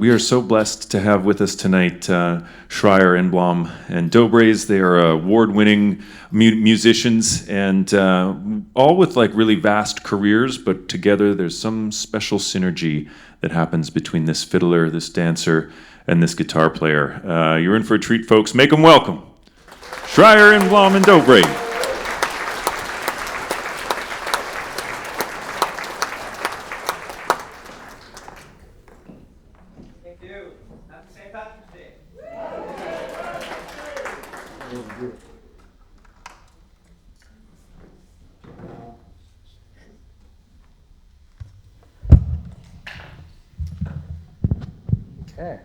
We are so blessed to have with us tonight Schryer, Enblom, and Dobres. They are award-winning musicians, and all with like really vast careers, but together there's some special synergy that happens between this fiddler, this dancer, and this guitar player. You're in for a treat, folks. Make them welcome. Schryer, Enblom, and Dobres. Okay.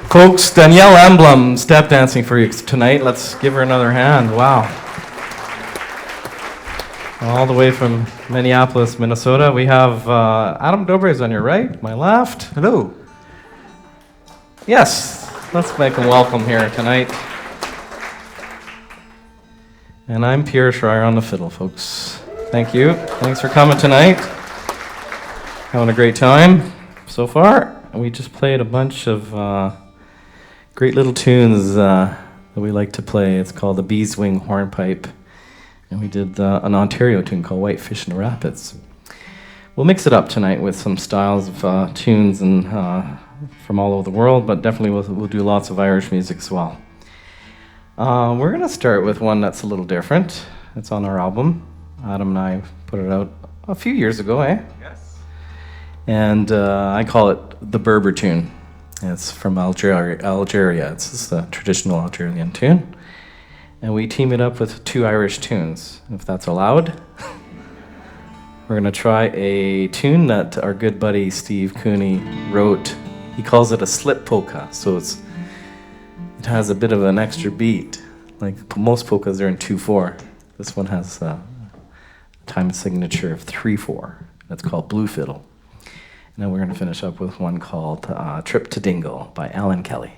Folks, Danielle Enblom step dancing for you tonight. Let's give her another hand. Wow. All the way from Minneapolis, Minnesota, we have Adam Dobres on your right, my left. Hello. Yes, let's make him welcome here tonight. And I'm Pierre Schryer on the fiddle, folks. Thank you. Thanks for coming tonight. Having a great time so far. We just played a bunch of great little tunes that we like to play. It's called the Beeswing Hornpipe. And we did an Ontario tune called Whitefish in the Rapids. We'll mix it up tonight with some styles of tunes and from all over the world, but definitely we'll do lots of Irish music as well. We're going to start with one that's a little different. It's on our album. Adam and I put it out a few years ago, eh? Yes. And I call it the Berber tune. It's from Algeria. It's a traditional Algerian tune. And we team it up with two Irish tunes, if that's allowed. We're going to try a tune that our good buddy Steve Cooney wrote. He calls it a slip polka, so it has a bit of an extra beat. Like most polkas are in 2/4. This one has a time signature of 3/4. That's called Blue Fiddle. And then we're going to finish up with one called Trip to Dingle by Alan Kelly.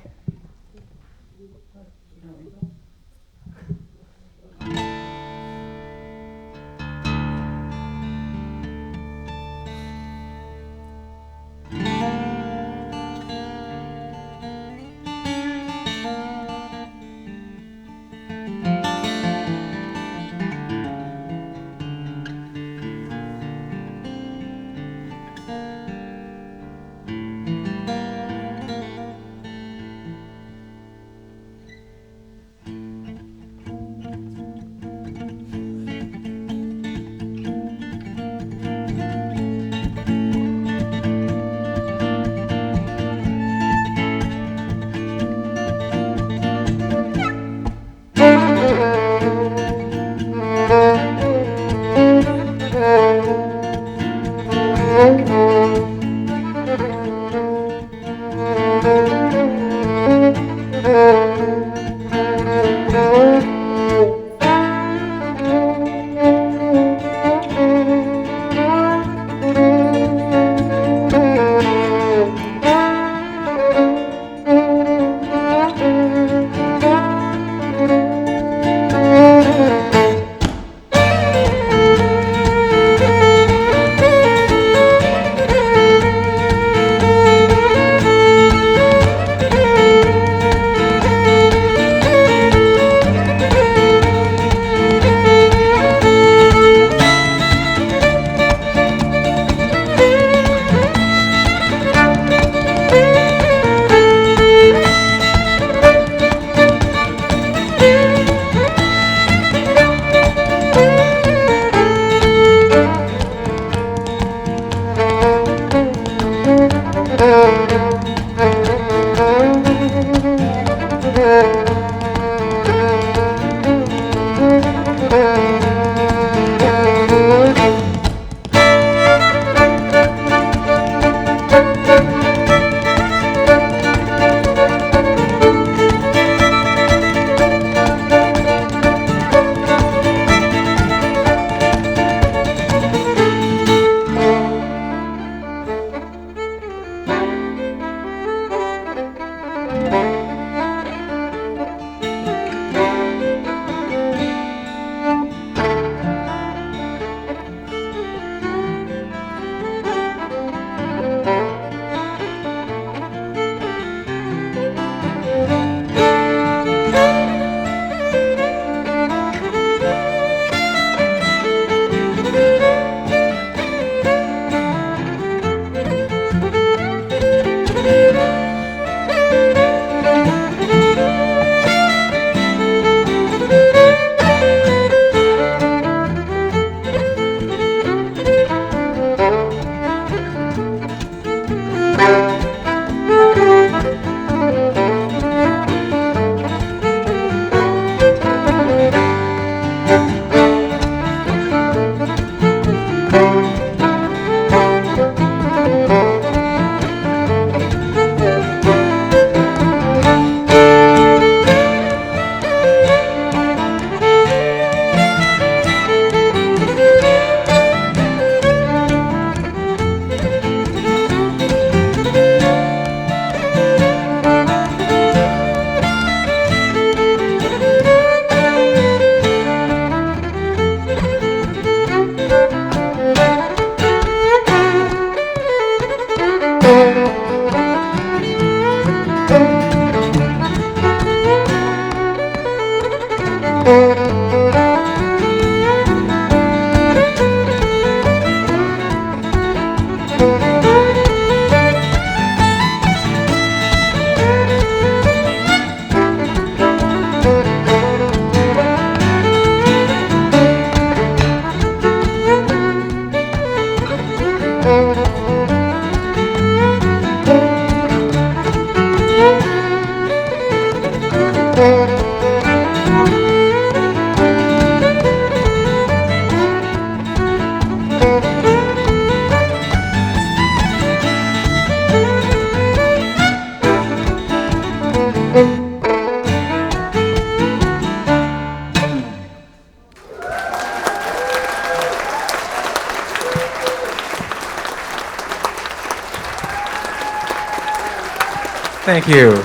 Thank you.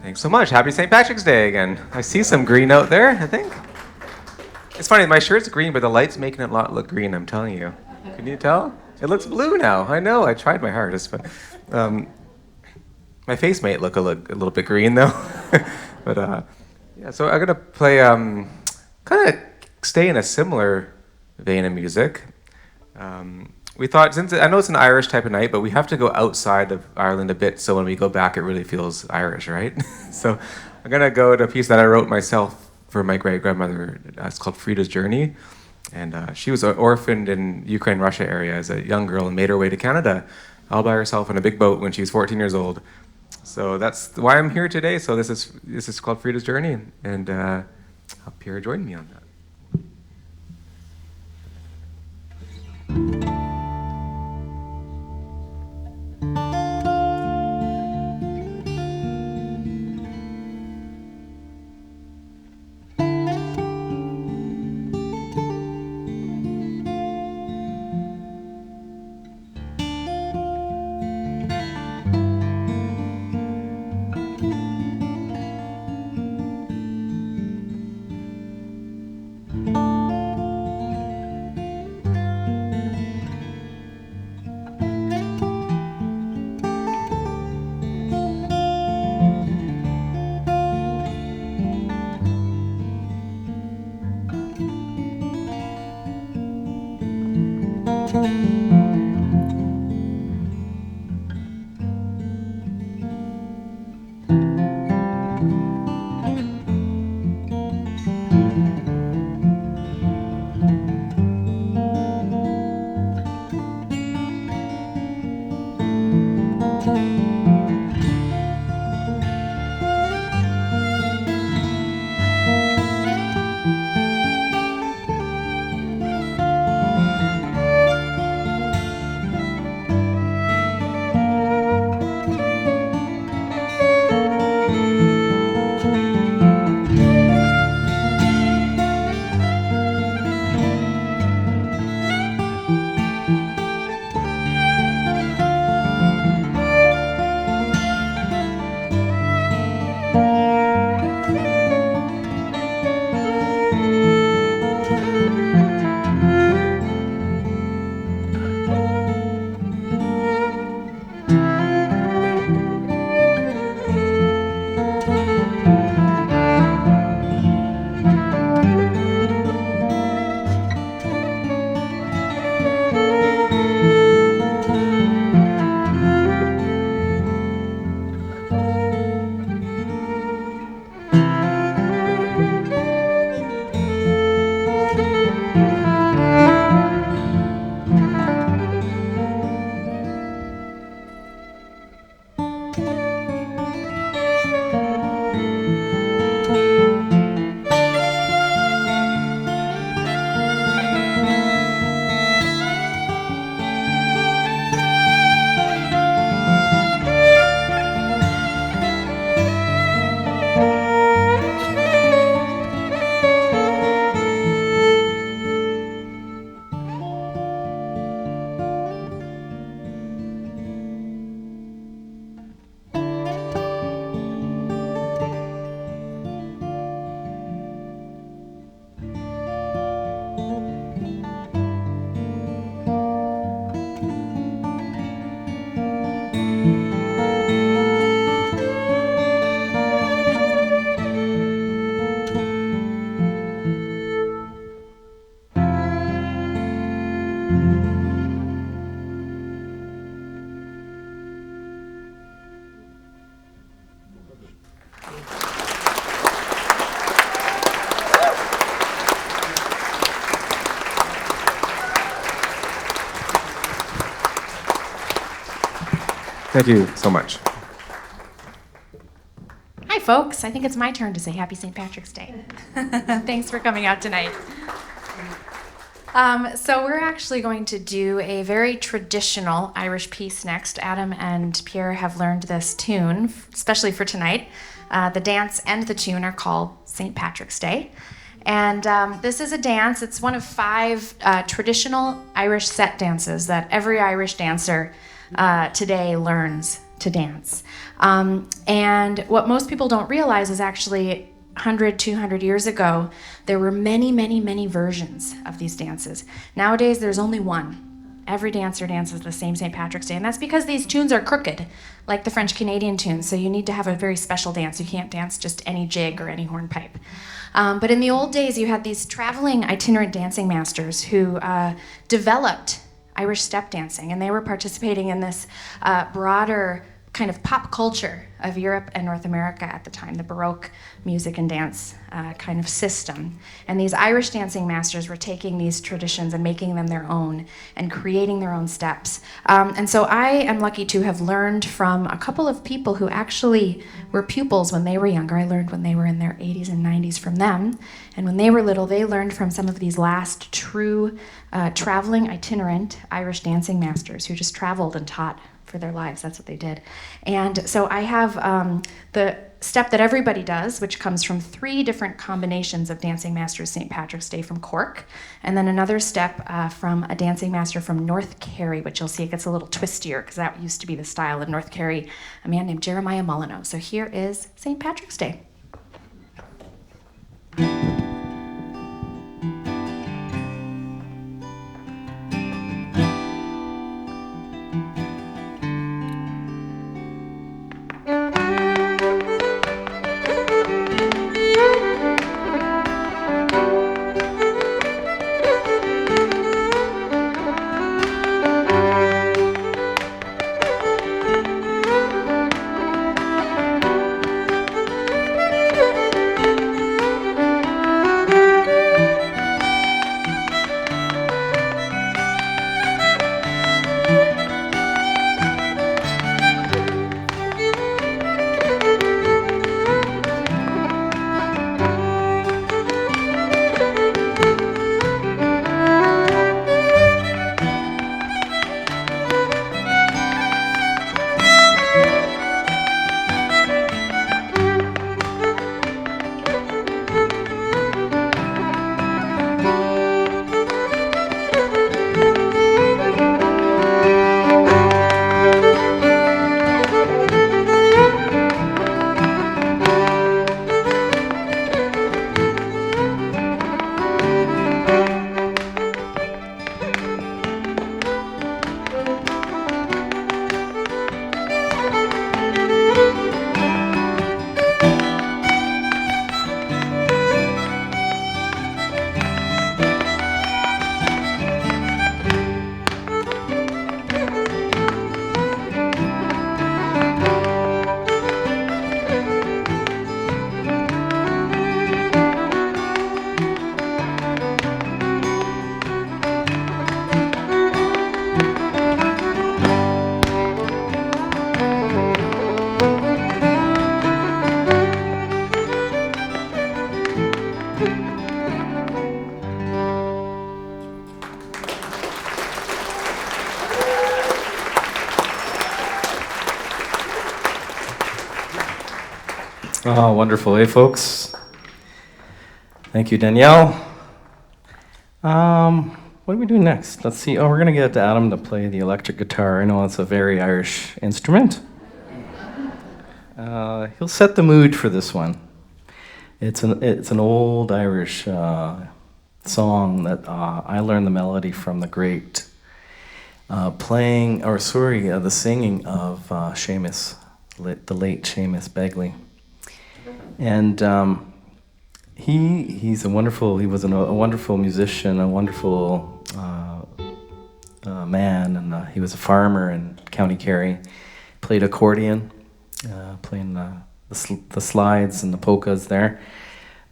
Thanks so much. Happy St. Patrick's Day again. I see some green out there, I think. It's funny, my shirt's green, but the light's making it not look green, I'm telling you. Can you tell? It looks blue now. I know, I tried my hardest, but my face might look a little bit green though. But yeah, so I'm gonna play, kind of stay in a similar vein of music. We thought, since I know it's an Irish type of night, but we have to go outside of Ireland a bit, so when we go back, it really feels Irish, right? So I'm gonna go to a piece that I wrote myself for my great-grandmother. It's called Frida's Journey, and she was orphaned in Ukraine, Russia area as a young girl and made her way to Canada, all by herself in a big boat when she was 14 years old. So that's why I'm here today. So this is called Frida's Journey, and I hope Pierre joined me on that. Thank you so much. Hi, folks. I think it's my turn to say Happy St. Patrick's Day. Thanks for coming out tonight. So we're actually going to do a very traditional Irish piece next. Adam and Pierre have learned this tune, especially for tonight. The dance and the tune are called St. Patrick's Day. And this is a dance. It's one of 5 traditional Irish set dances that every Irish dancer today learns to dance. And what most people don't realize is actually 100, 200 years ago, there were many, many, many versions of these dances. Nowadays, there's only one. Every dancer dances the same St. Patrick's Day, and that's because these tunes are crooked, like the French-Canadian tunes, so you need to have a very special dance. You can't dance just any jig or any hornpipe. But in the old days, you had these traveling itinerant dancing masters who developed Irish step dancing, and they were participating in this broader kind of pop culture of Europe and North America at the time, the Baroque music and dance kind of system. And these Irish dancing masters were taking these traditions and making them their own and creating their own steps. And so I am lucky to have learned from a couple of people who actually were pupils when they were younger. I learned when they were in their 80s and 90s from them. And when they were little, they learned from some of these last true traveling itinerant Irish dancing masters who just traveled and taught for their lives. That's what they did. And so I have the step that everybody does, which comes from 3 different combinations of dancing masters St. Patrick's Day from Cork, and then another step from a dancing master from North Kerry, which you'll see it gets a little twistier because that used to be the style in North Kerry, a man named Jeremiah Molyneux. So here is St. Patrick's Day. Oh, wonderful, folks? Thank you, Danielle. What do we do next? Let's see. Oh, we're going to get Adam to play the electric guitar. I know it's a very Irish instrument. He'll set the mood for this one. It's an old Irish song that I learned the melody from the great the singing of Seamus, the late Seamus Begley. And he was a wonderful musician, a wonderful man, and he was a farmer in County Kerry. Played accordion, playing the slides and the polkas there.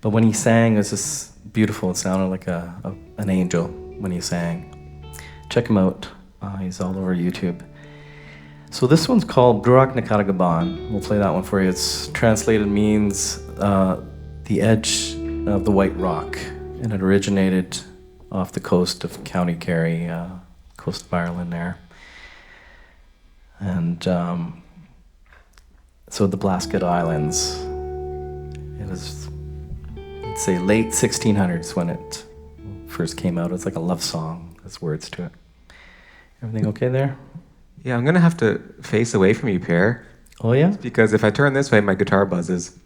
But when he sang, it was just beautiful. It sounded like an angel when he sang. Check him out. He's all over YouTube. So this one's called Bruach na Caragaban. We'll play that one for you. It's translated means the edge of the white rock, and it originated off the coast of County Kerry, coast of Ireland there. And so the Blasket Islands. It was I'd say late 1600s when it first came out. It's like a love song. There's words to it. Everything okay there? Yeah, I'm going to have to face away from you, Pierre, Oh, yeah? because if I turn this way, my guitar buzzes.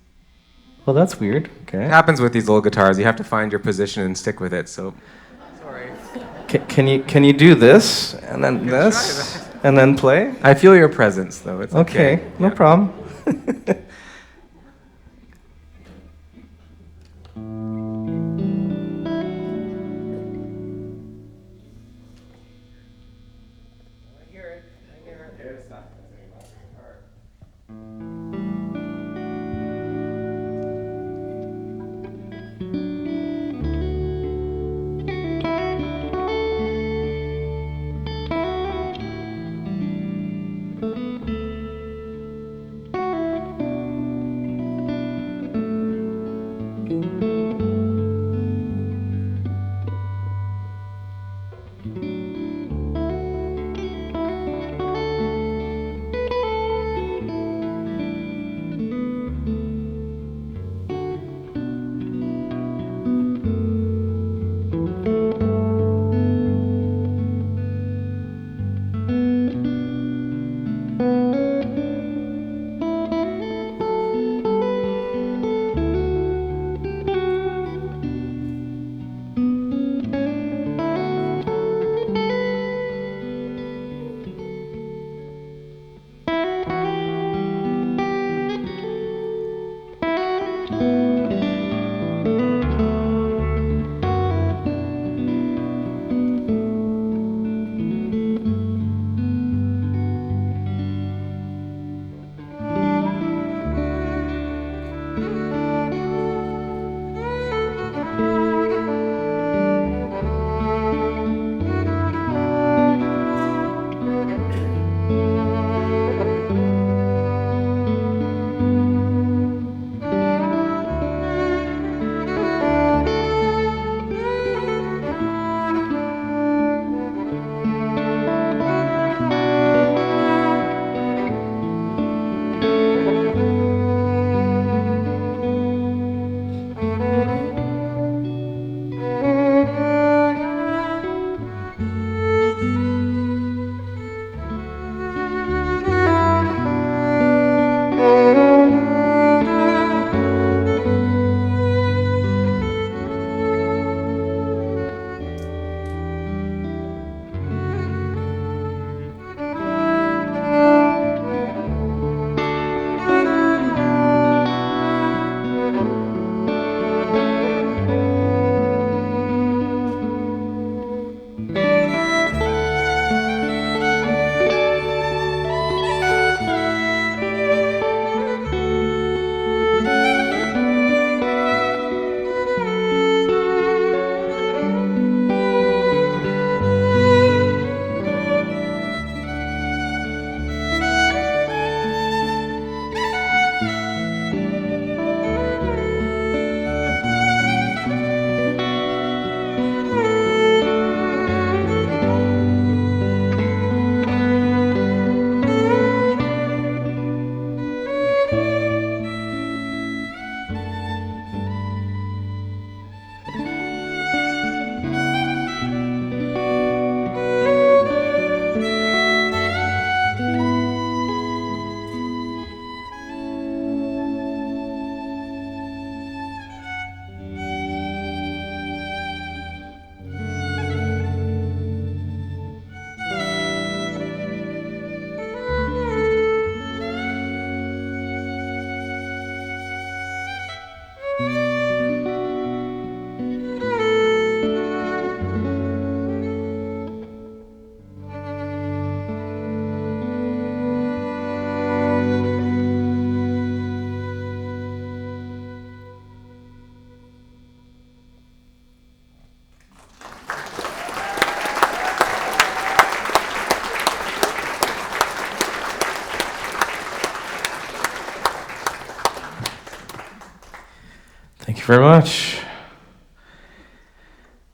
Well, that's weird. It Okay. happens with these old guitars. You have to find your position and stick with it, so sorry. Can you do this, and then try this, and then play? I feel your presence, though. It's okay. Okay, no Yeah. problem. Very much.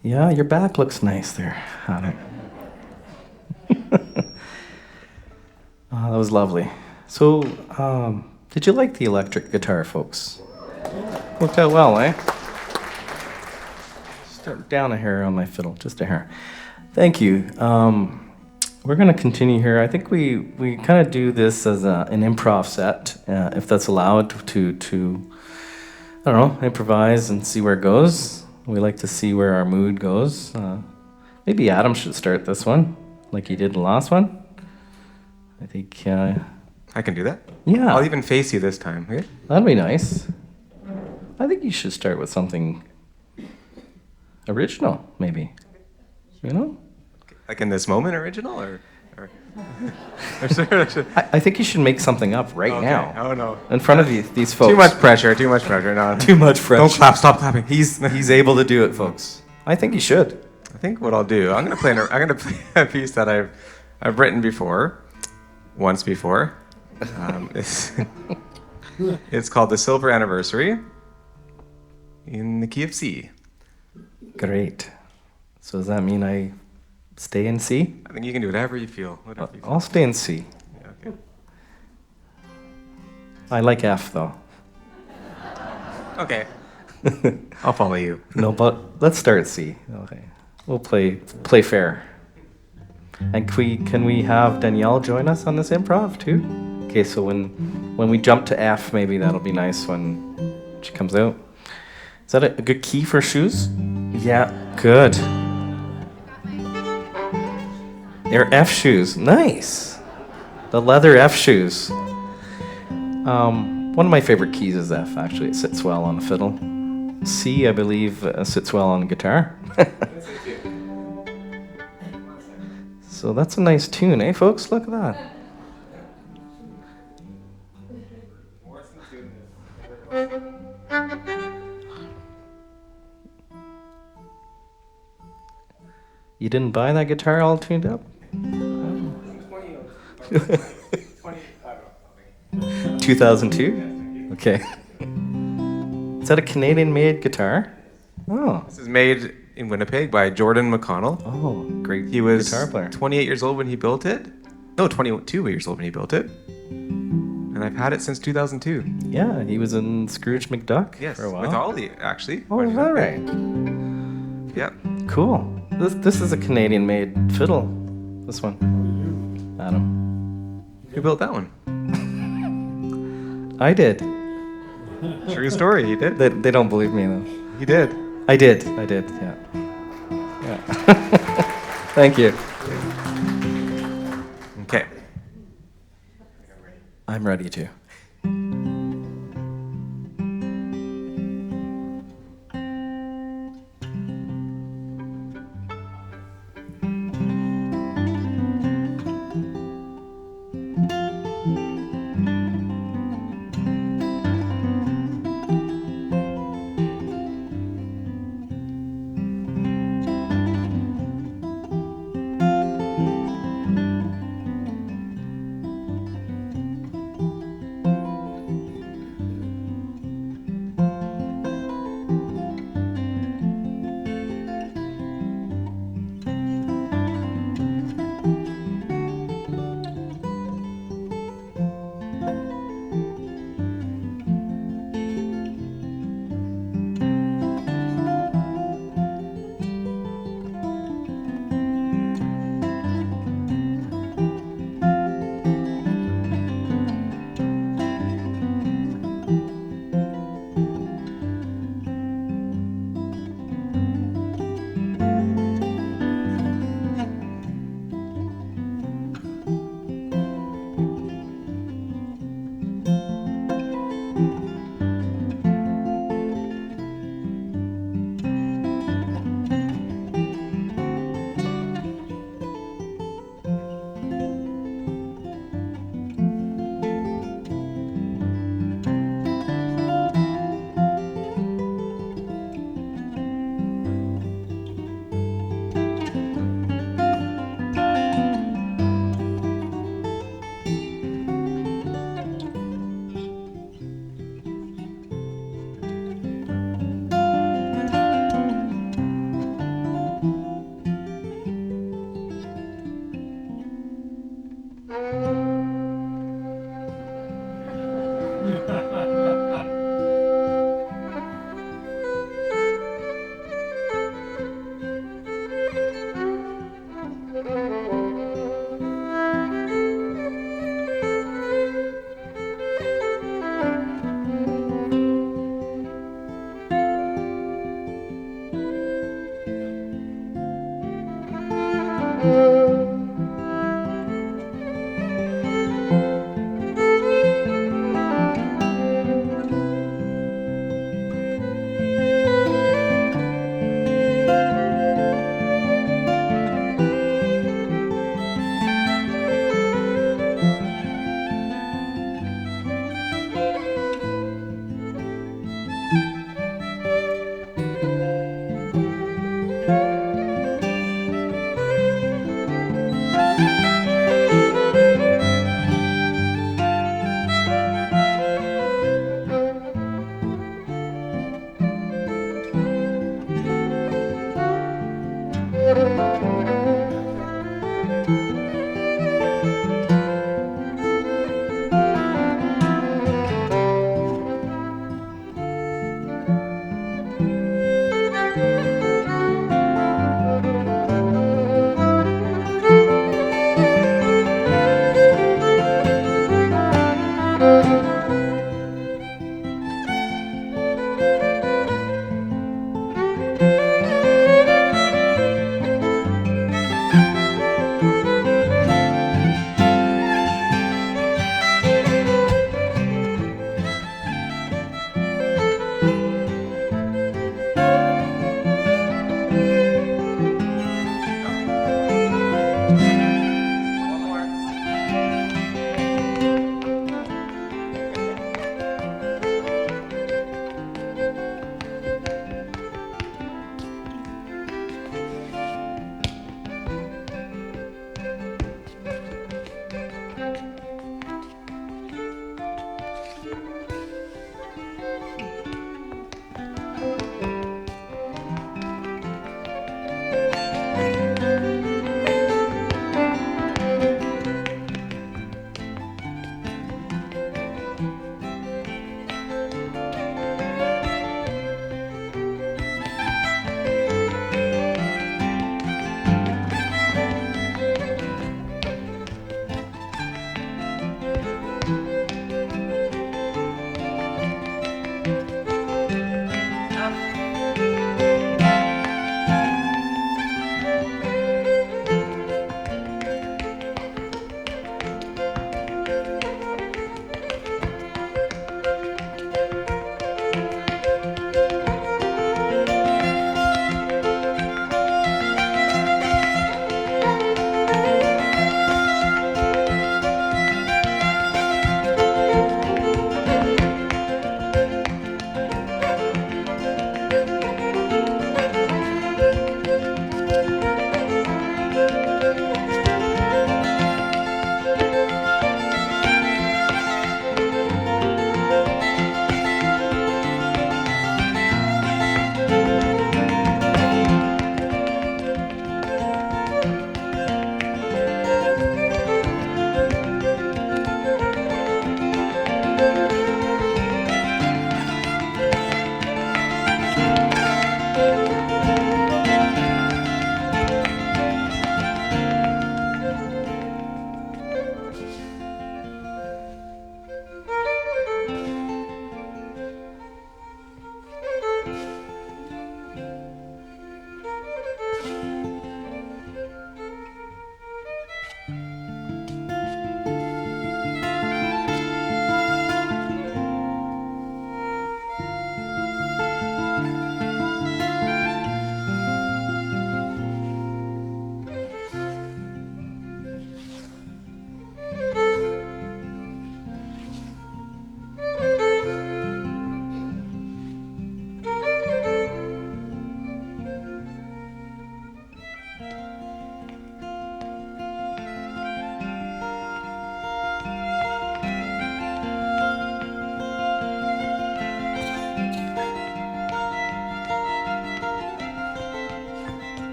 Yeah, your back looks nice there. That was lovely. So, did you like the electric guitar, folks? Worked out well, eh? down a hair on my fiddle, just a hair. Thank you. We're going to continue here. I think we kind of do this as an improv set, if that's allowed, to I don't know, improvise and see where it goes. We like to see where our mood goes. Maybe Adam should start this one, like he did the last one. I think. I can do that. Yeah. I'll even face you this time. Okay? That'd be nice. I think you should start with something original, maybe. You know? Like in this moment, original, or I think you should make something up right Okay. now. Oh no! In front of these folks. Too much pressure. Too much pressure. No. Too much pressure. Don't clap. Stop clapping. He's able to do it, folks. I think he should. I think what I'll do, I'm gonna play a piece that I've written before, once before. It's called "The Silver Anniversary" in the key of C. Great. So does that mean I stay in C? I think you can do whatever you feel. Whatever you feel. I'll stay in C. Yeah, okay. I like F though. Okay. I'll follow you. No, but let's start at C. Okay. We'll play fair. And can we have Danielle join us on this improv too? Okay, so when we jump to F, maybe that'll be nice when she comes out. Is that a good key for shoes? Yeah, good. They're F shoes. Nice. The leather F shoes. One of my favorite keys is F, actually. It sits well on the fiddle. C, I believe, sits well on the guitar. So that's a nice tune, eh, folks? Look at that. You didn't buy that guitar all tuned up? 2002? Okay. Is that a Canadian-made guitar? Oh. This is made in Winnipeg by Jordan McConnell. Oh, great He was guitar player. 28 years old when he built it. No, 22 years old when he built it. And I've had it since 2002. Yeah, he was in Scrooge McDuck Yes, for a while. with Ollie, actually. Oh, is that right? Yep. Cool. This is a Canadian-made fiddle. This one. Adam. Who built that one? I did. True story, he did. They don't believe me though. He did. I did, yeah. Yeah. Thank you. Okay. I'm ready to.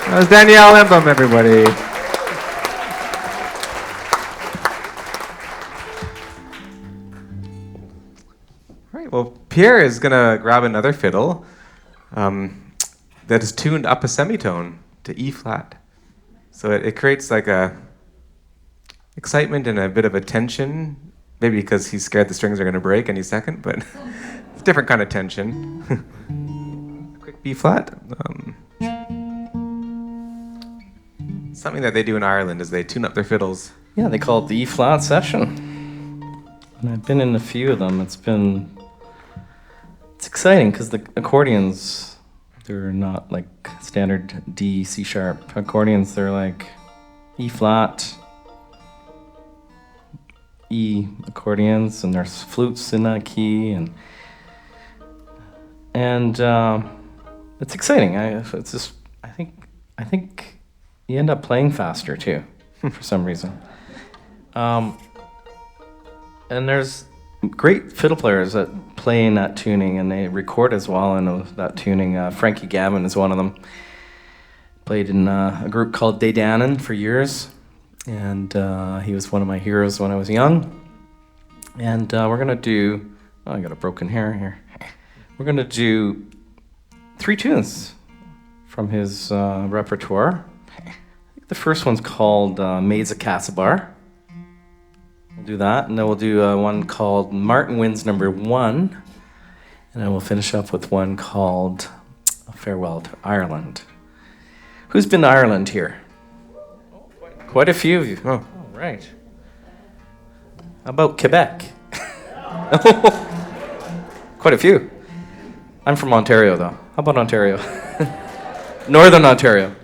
That was Danielle Enblom, everybody. All right, well, Pierre is going to grab another fiddle that is tuned up a semitone to E flat. So it creates like a excitement and a bit of a tension, maybe because he's scared the strings are going to break any second, but it's a different kind of tension. A quick B flat. Something that they do in Ireland is they tune up their fiddles. Yeah, they call it the E flat session. And I've been in a few of them. It's exciting because the accordions, they're not like standard D, C sharp accordions. They're like E flat, E accordions, and there's flutes in that key, and it's exciting. I think you end up playing faster too, for some reason. And there's great fiddle players that play in that tuning, and they record as well in that tuning. Frankie Gavin is one of them. Played in a group called Daydanon for years, and he was one of my heroes when I was young. And we're gonna do, oh, I got a broken hair here. We're gonna do 3 tunes from his repertoire. I think the first one's called Maids of Castlebar. We'll do that, and then we'll do one called Martin Wins Number 1, and then we'll finish up with one called Farewell to Ireland. Who's been to Ireland here? Quite a few of you. Oh, right. How about Quebec? Quite a few. I'm from Ontario, though. How about Ontario? Northern Ontario.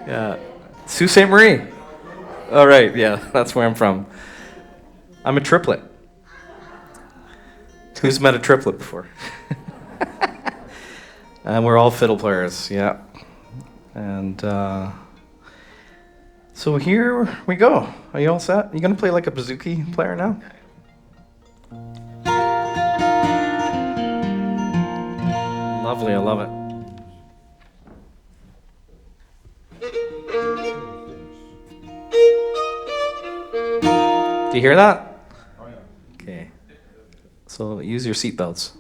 Yeah. Sault Ste. Marie. All right, yeah, that's where I'm from. I'm a triplet. Who's met a triplet before? And we're all fiddle players, yeah. And so here we go. Are you all set? You gonna play like a bouzouki player now? Lovely, I love it. Do you hear that? Okay. So use your seatbelts.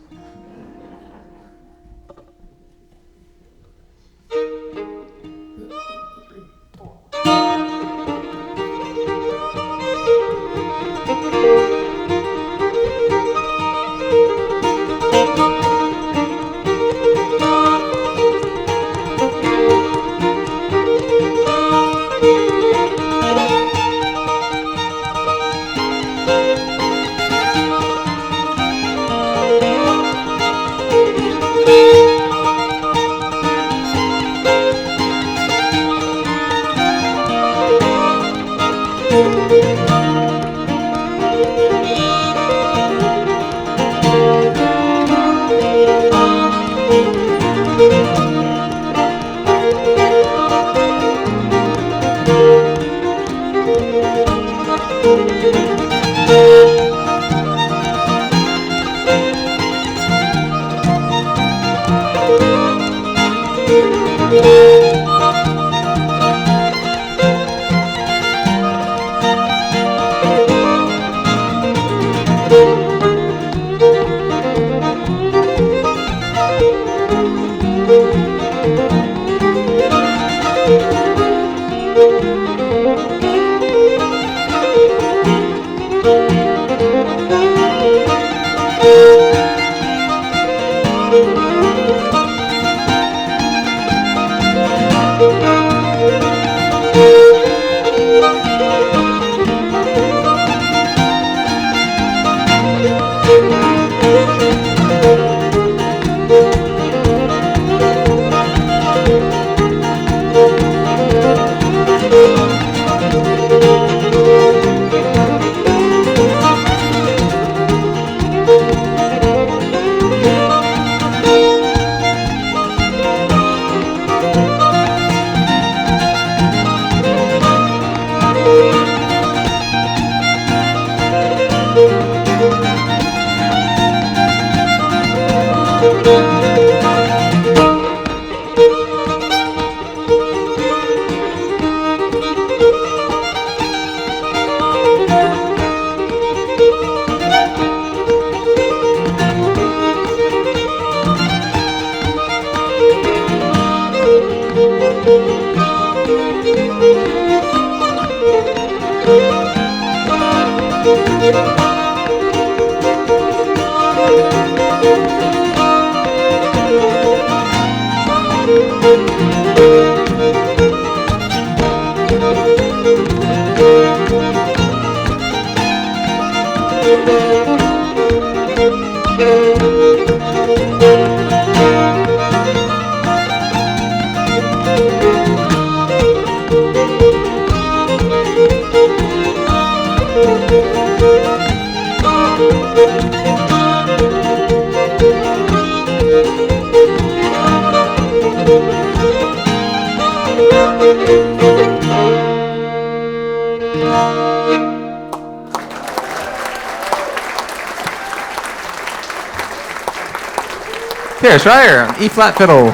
Here, Schryer, on E-flat fiddle.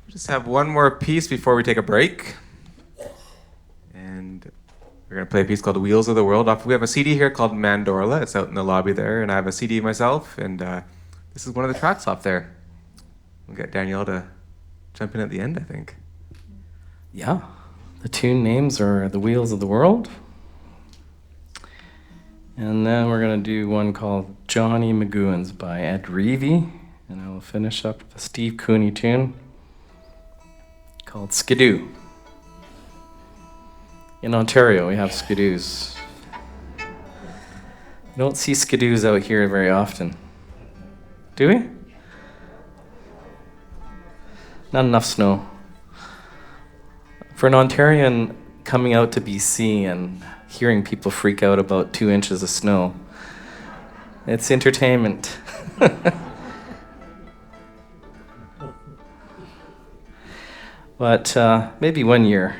Just have one more piece before we take a break. And we're going to play a piece called Wheels of the World. We have a CD here called Mandorla. It's out in the lobby there. And I have a CD myself. And this is one of the tracks off there. We'll get Danielle to jump in at the end, I think. Yeah. The tune names are The Wheels of the World. And then we're going to do one called Johnny McGowan's by Ed Reevy. And I will finish up with a Steve Cooney tune called Skidoo. In Ontario, we have skidoos. You don't see skidoos out here very often. Do we? Not enough snow. For an Ontarian coming out to BC and hearing people freak out about 2 inches of snow, it's entertainment. But maybe one year,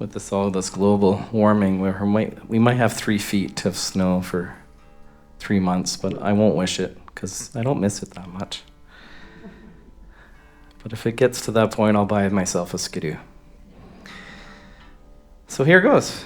with all this global warming, we might have 3 feet of snow for 3 months, but I won't wish it because I don't miss it that much. But if it gets to that point, I'll buy myself a skidoo. So here goes.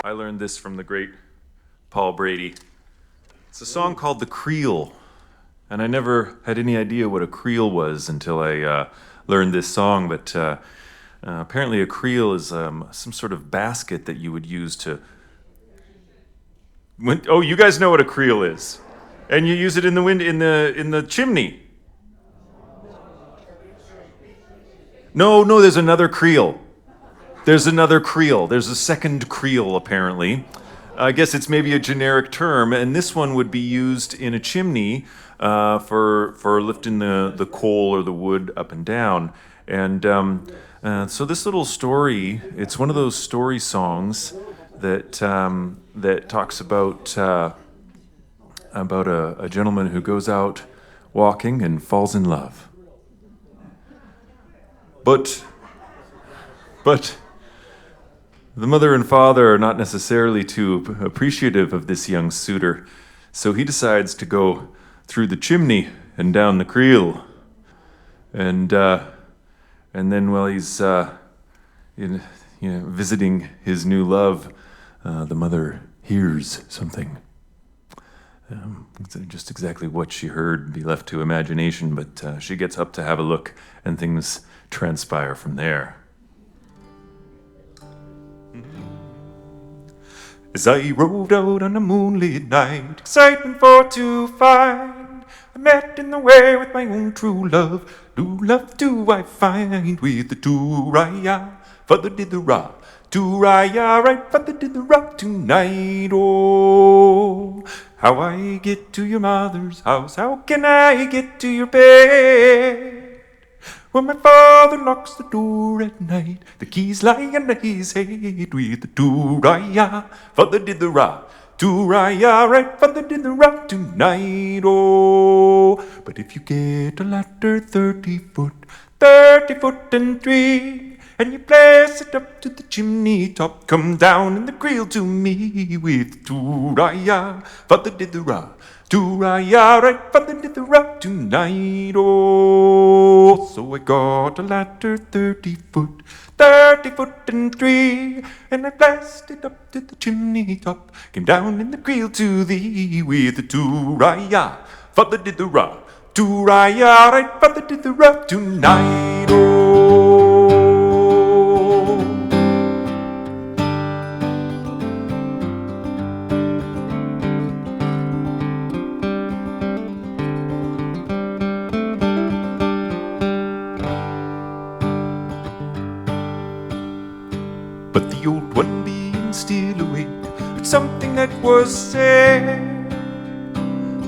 I learned this from the great Paul Brady. It's a song called The Creel, and I never had any idea what a creel was until I learned this song, but apparently a creel is some sort of basket that you would use to... Oh, you guys know what a creel is. And you use it in the wind in the chimney. No, there's another creel. There's another creel. There's a second creel, apparently. I guess it's maybe a generic term, and this one would be used in a chimney for lifting the coal or the wood up and down. And so this little story, it's one of those story songs that talks about a gentleman who goes out walking and falls in love. But the mother and father are not necessarily too appreciative of this young suitor, so he decides to go through the chimney and down the creel. And then while he's visiting his new love, the mother hears something. Just exactly what she heard be left to imagination, but she gets up to have a look, and things transpire from there. As I rode out on a moonlit night, excitement for to find, I met in the way with my own true love. True love do I find with the do-ra-ya, father did the ra. Do-ra-ya, right, father did the ra tonight. Oh, how I get to your mother's house, how can I get to your bed? When my father locks the door at night, the keys lie under his head with the do-ra-ya, father did the ra. Do-ra-ya, right, father did the ra tonight, oh. But if you get a ladder 30 foot and 3, and you place it up to the chimney top, come down in the creel to me with do-ra-ya, father did the ra. Do-ra-ya, right, father did the ra tonight, oh. So I got a ladder 30 foot and 3, and I blasted up to the chimney top, came down in the creel to thee with the do-ra-ya, father did the ra. Do-ra-ya, right, father did the ra tonight, oh. But the old one being still awake, heard something that was said.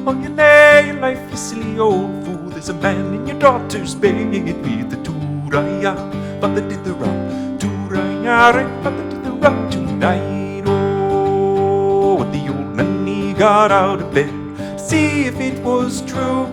On your lay your life, you silly old fool, there's a man in your daughter's bed with the do-ra-ya, father did the ra. Do-ra-ya, right, father did the ra tonight, oh. And the old nanny got out of bed to see if it was true,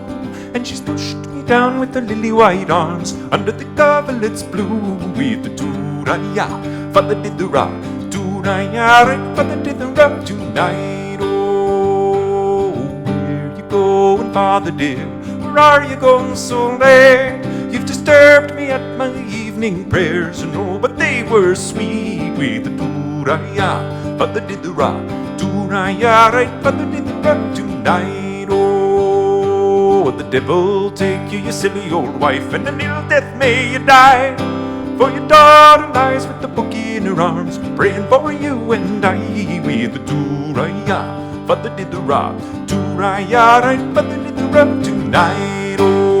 and she's pushed me down with her lily white arms under the coverlets blue with the do-ra-ya, father did the ra. Do-ra-ya, right, father did the ra tonight, oh. Where you going, father dear? Where are you going so late? You've disturbed me at my evening prayers, no, but they were sweet with the do-ra-ya, father did the ra. Do-ra-ya, right, father did the ra tonight, oh. The devil take you, you silly old wife, and an ill death may you die. For your daughter lies with the book in her arms, praying for you and I with the do-ra-ya, father did the ra. Do-ra-ya, right, father did the ra tonight, oh.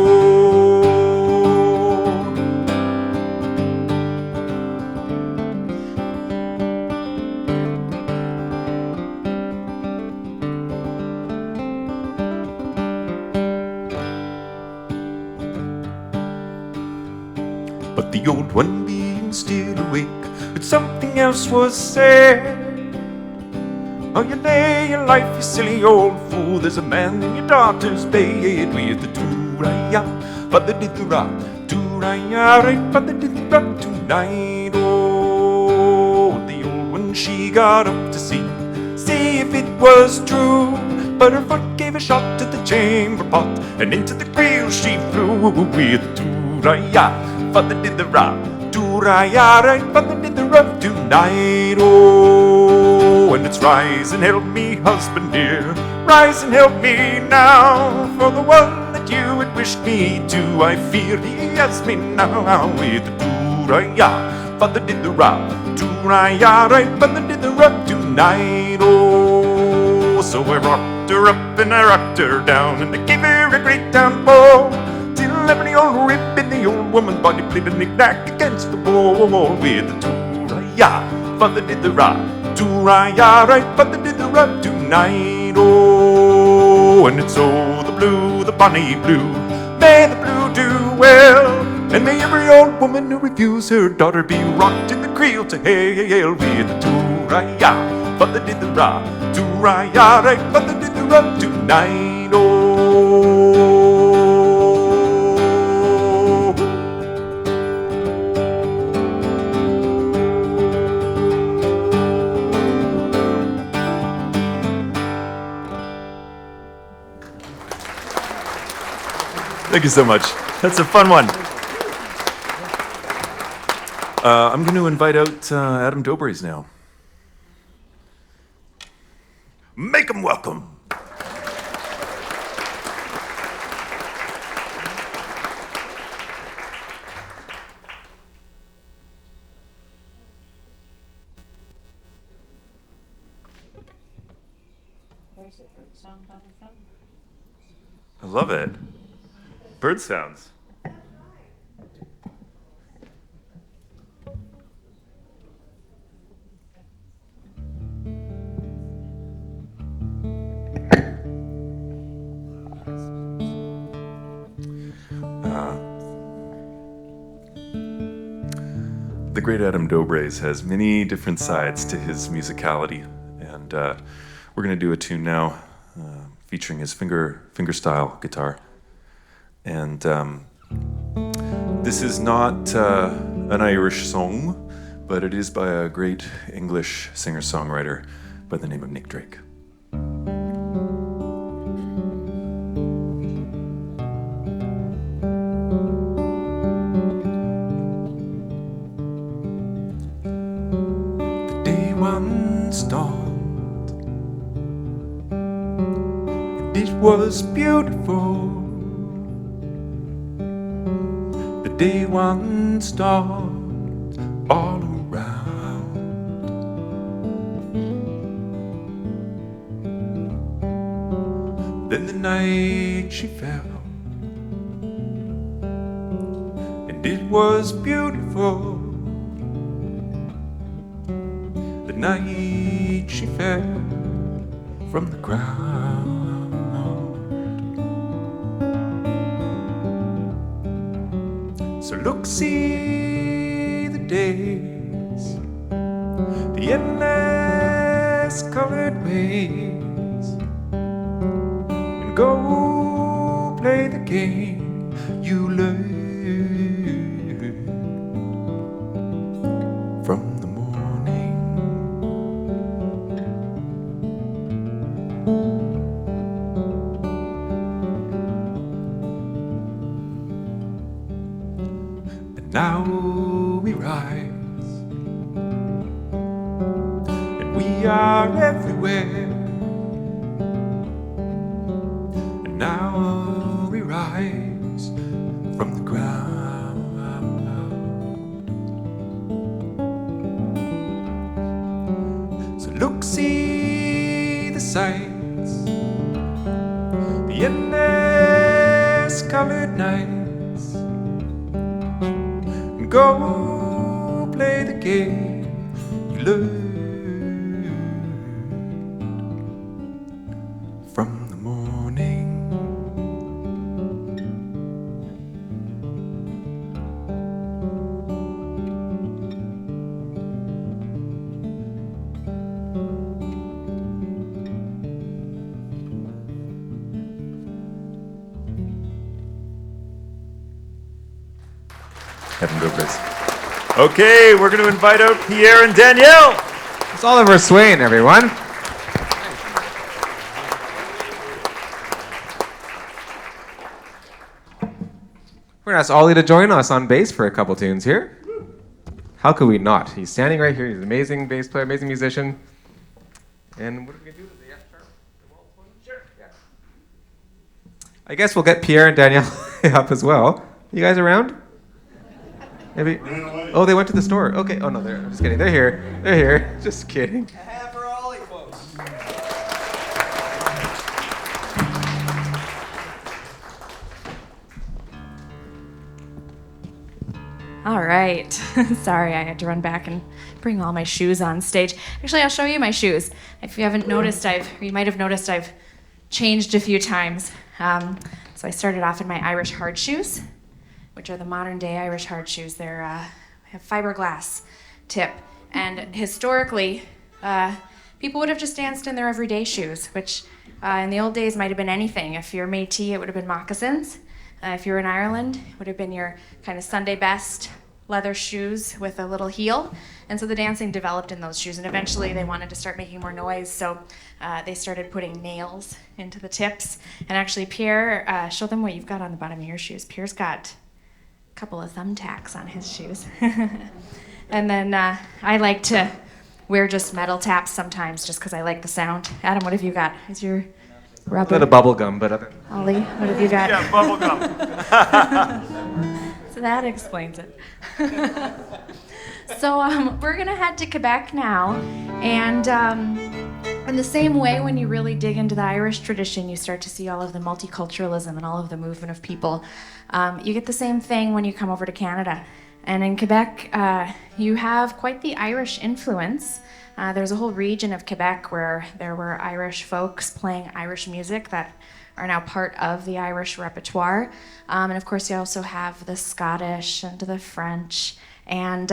But the old one being still awake, but something else was said. Oh, you lay your life, you silly old fool, there's a man in your daughter's bed with the do-ra-ya, father did the ra. Do-ra-ya, right, father did the ra tonight, oh. The old one, she got up to see if it was true, but her foot gave a shot to the chamber pot, and into the creel she flew with the do-ra-ya, father did the ra. Do-ra-ya, right, father did the ra tonight, oh. rise and help me, husband dear. Rise and help me now, for the one that you had wished me to, I fear he has me now. With the doo-ra-ya, father did the rock, doo-ra-ya, right, father did the rock tonight. Oh, so I rocked her up and I rocked her down, and I gave her a great downfall, till every old rib in the old woman's body played a knick-knack against the wall. With the doo-ra-ya, father did the rock, doo-ra-ya, right, father did the rock tonight. Oh, and it's oh the blue, the bonny blue, may the blue do well, and may every old woman who refuse her daughter be rocked in the creel to hail. With the doo-ra-ya, father did the rock, doo-ra-ya, right, father did the rock tonight. Oh. Thank you so much. That's a fun one. I'm going to invite out Adam Dobres now. Make him welcome. I love it. Bird sounds. The great Adam Dobres has many different sides to his musicality, and we're going to do a tune now featuring his fingerstyle guitar. And this is not an Irish song, but it is by a great English singer-songwriter by the name of Nick Drake. The day once dawned, and it was beautiful. Day once dawned all around. Then the night she fell, and it was beautiful. The night she fell from the ground. So look, see the days, the endless colored ways, and go play the game you learned from the morning. Now we rise, and we are everywhere. And now we rise from the ground. So look, see the sights, the endless colored nights. Go play the game you learned from the morning. Adam Dobres. Okay, we're going to invite out Pierre and Danielle. It's Oliver Swain, everyone. We're going to ask Ollie to join us on bass for a couple tunes here. How could we not? He's standing right here. He's an amazing bass player, amazing musician. And what are we going to do with the F sharp? The waltz one? Sure. Yeah. I guess we'll get Pierre and Danielle up as well. You guys around? Maybe. Oh, they went to the store. Okay. Oh no, I'm just kidding. They're here. They're here. Just kidding. A hat for Ollie, folks. All right. Sorry, I had to run back and bring all my shoes on stage. Actually, I'll show you my shoes. If you haven't noticed, you might have noticed I've changed a few times. So I started off in my Irish hard shoes, which are the modern day Irish hard shoes. They're have fiberglass tip. And historically, people would have just danced in their everyday shoes, which in the old days might have been anything. If you're Métis, it would have been moccasins. If you were in Ireland, it would have been your kind of Sunday best leather shoes with a little heel. And so the dancing developed in those shoes. And eventually they wanted to start making more noise. So they started putting nails into the tips. And actually, Pierre, show them what you've got on the bottom of your shoes. Pierre's got a couple of thumbtacks on his shoes. And then I like to wear just metal taps sometimes just because I like the sound. Adam, what have you got? Is your A rubber? bit of bubble gum, but other. Ollie, what have you got? Yeah, bubble gum. So that explains it. So we're gonna head to Quebec now, and in the same way, when you really dig into the Irish tradition, you start to see all of the multiculturalism and all of the movement of people. You get the same thing when you come over to Canada. And in Quebec, you have quite the Irish influence. There's a whole region of Quebec where there were Irish folks playing Irish music that are now part of the Irish repertoire. And of course, you also have the Scottish and the French. And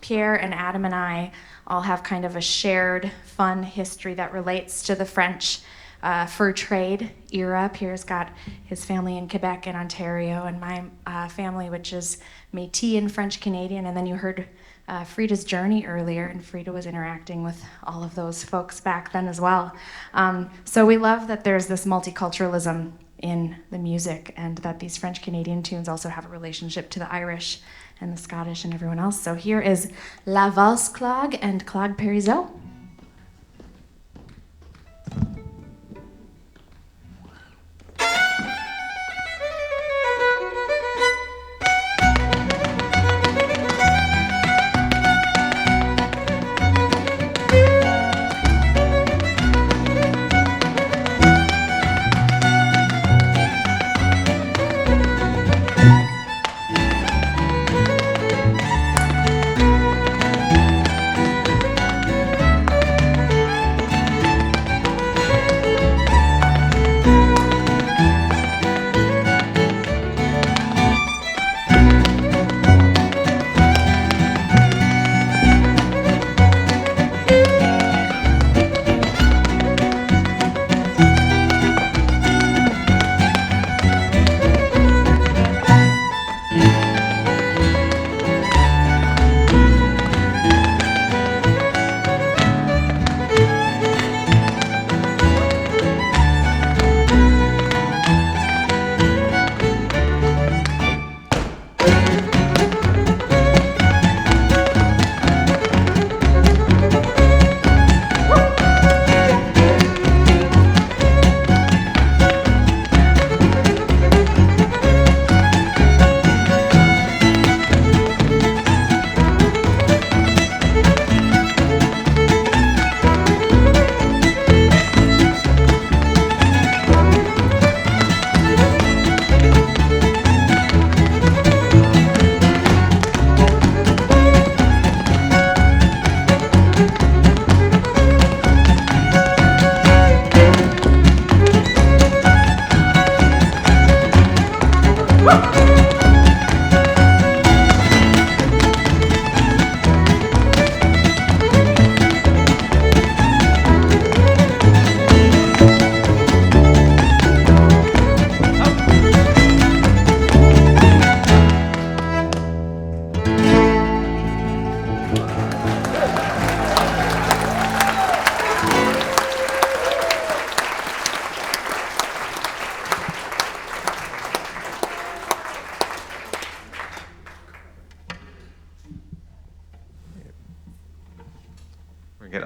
Pierre and Adam and I all have kind of a shared fun history that relates to the French fur trade era. Pierre's got his family in Quebec and Ontario, and my family, which is Métis and French Canadian. And then you heard Frida's journey earlier, and Frida was interacting with all of those folks back then as well. So we love that there's this multiculturalism in the music, and that these French Canadian tunes also have a relationship to the Irish and the Scottish and everyone else. So here is La Valse Clog and Clog Perizot.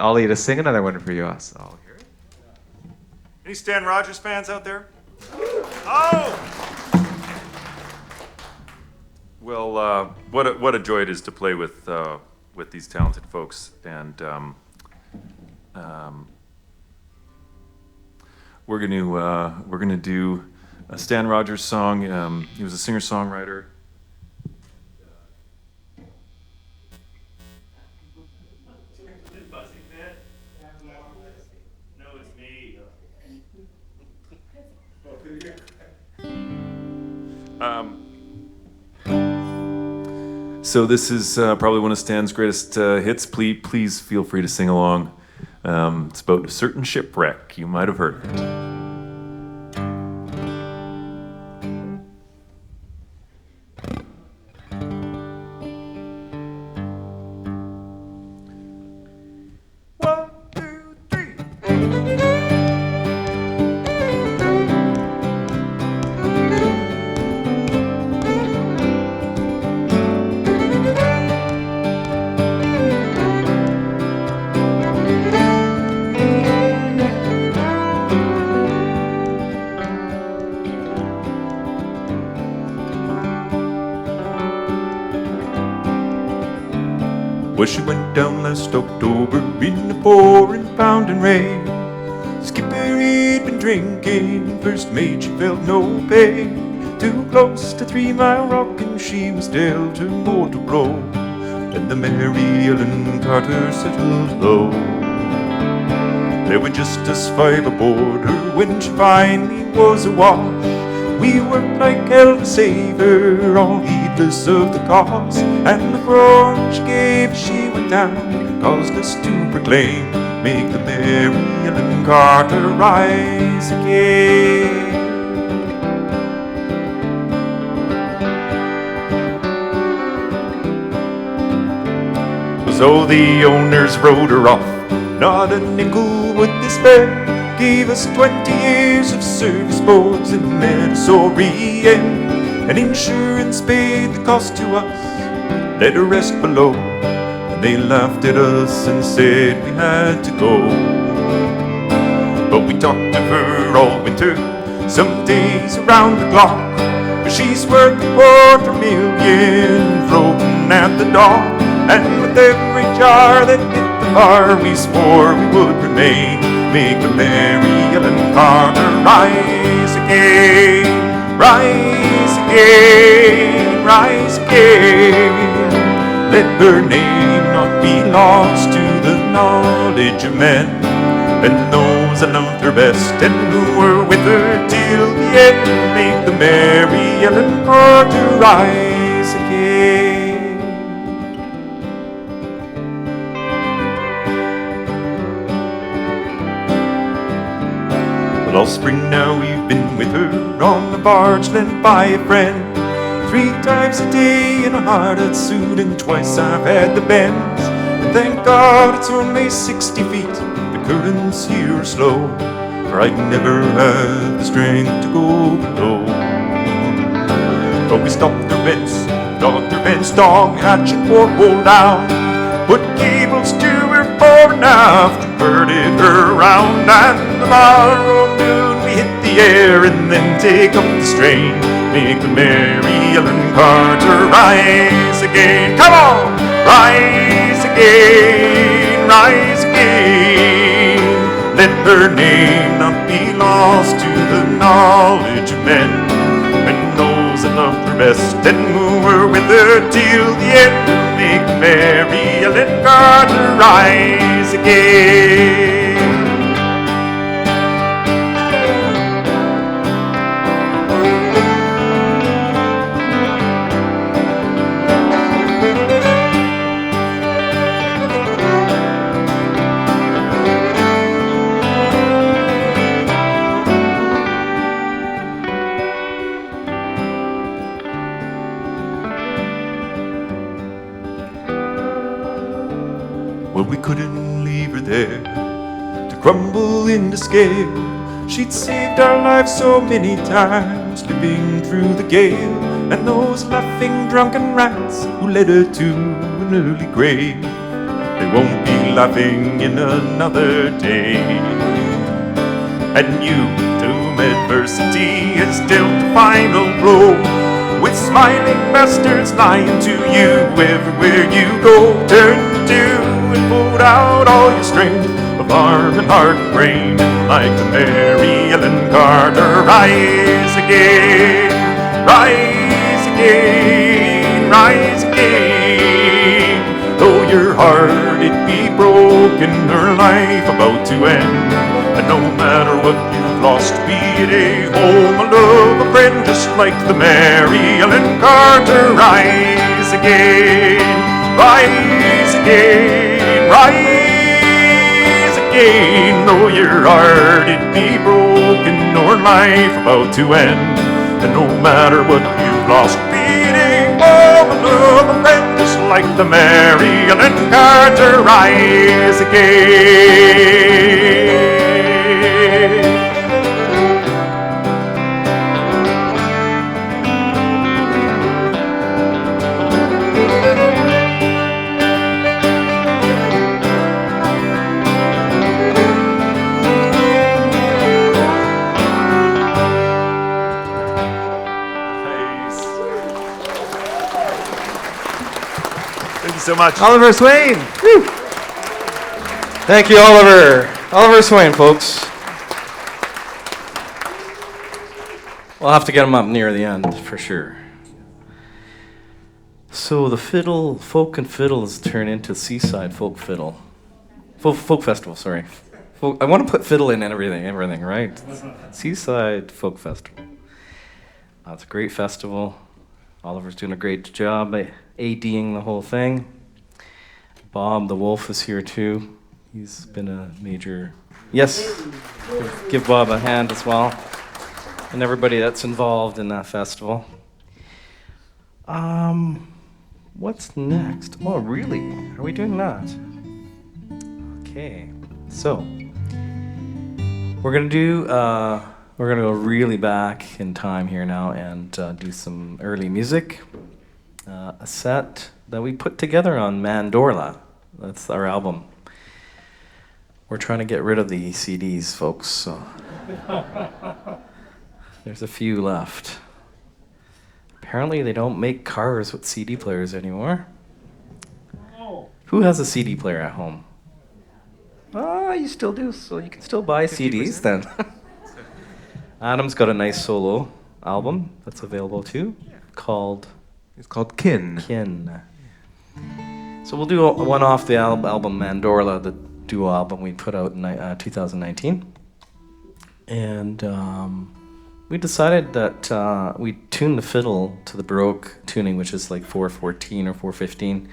Ollie to sing another one for you. So I'll hear it. Any Stan Rogers fans out there? Oh! Well, what a joy it is to play with these talented folks, and we're gonna do a Stan Rogers song. He was a singer-songwriter. So this is probably one of Stan's greatest hits. Please feel free to sing along. It's about a certain shipwreck. You might have heard of it. One, two, three. Well, she went down last October in the pouring, pounding rain. Skipper he'd been drinking, first mate she felt no pain. Too close to 3 Mile Rock and she was dealt a mortal blow. And the Mary Ellen Carter settled low. There were just us 5 aboard her when she finally was awash. We worked like hell to save her, all heedless of the cost. And the roar she gave as she went down caused us to proclaim, make the Mary Ellen Carter rise again. So the owners rode her off, not a nickel would they spare. Gave us 20 years of service boards and Medusori end. And insurance paid the cost to us, let her rest below. And they laughed at us and said we had to go. But we talked to her all winter, some days around the clock. But she's worth $250,000 floating at the dock. And with every jar that hit the bar, we swore we would remain, make the Mary Ellen Carter rise again, rise again, rise again. Let her name not be lost to the knowledge of men, and those that loved her best and who were with her till the end, make the Mary Ellen Carter rise again. All spring now we've been with her on the barge lent by a friend. 3 times a day in a hard-hat suit and twice I've had the bends. And thank God it's only 60 feet, the currents here are slow, or I'd never have the strength to go below. But we stopped her vents, dogged her vents, dog hatch and porthole down. Put cables to her fore and aft, converted her around. And tomorrow noon we hit the air and then take up the strain, make the Mary Ellen Carter rise again. Come on! Rise again, rise again. Let her name not be lost to the knowledge of men, and those that loved her best and who were with her till the end, make Mary Ellen Carter rise again. Well, we couldn't leave her there to crumble into scale. She'd saved our lives so many times, living through the gale, and those laughing drunken rats who led her to an early grave, they won't be laughing in another day. And you, to whom adversity has dealt the final blow, with smiling bastards lying to you everywhere you go. Turn to and put out all your strength of arm and heart and brain, and like the Mary Ellen Carter, rise again, rise again, rise again. Though your heart it be broken, her life about to end, and no matter what you've lost, be it a home, a love, a friend, just like the Mary Ellen Carter, rise again, rise again, rise again. Though your heart it be broken, or life about to end, and no matter what you've lost, be it a home, a love, a friend, just like the Mary Ellen Carter, rise again. Thank you so much. Oliver Swain. Thank you, Oliver. Oliver Swain, folks. We'll have to get him up near the end for sure. So the fiddle, folk and fiddle has turned into Seaside Folk Fiddle. Folk Festival, sorry. I want to put fiddle in everything, right? Seaside Folk Festival. It's a great festival. Oliver's doing a great job at ADing the whole thing. Bob the Wolf is here too. He's been a major... Yes, give Bob a hand as well. And everybody that's involved in that festival. What's next? Oh, really? Are we doing that? Okay, so we're gonna go really back in time here now and do some early music. A set that we put together on Mandorla. That's our album. We're trying to get rid of the CDs, folks, so there's a few left. Apparently they don't make cars with CD players anymore. Who has a CD player at home? Ah, you still do, so you can still buy 50%. CDs then. Adam's got a nice solo album that's available too, called... It's called Kin. Kin. So we'll do one off the album Mandorla, the duo album we put out in 2019. And we decided that we'd tune the fiddle to the Baroque tuning, which is like 414 or 415.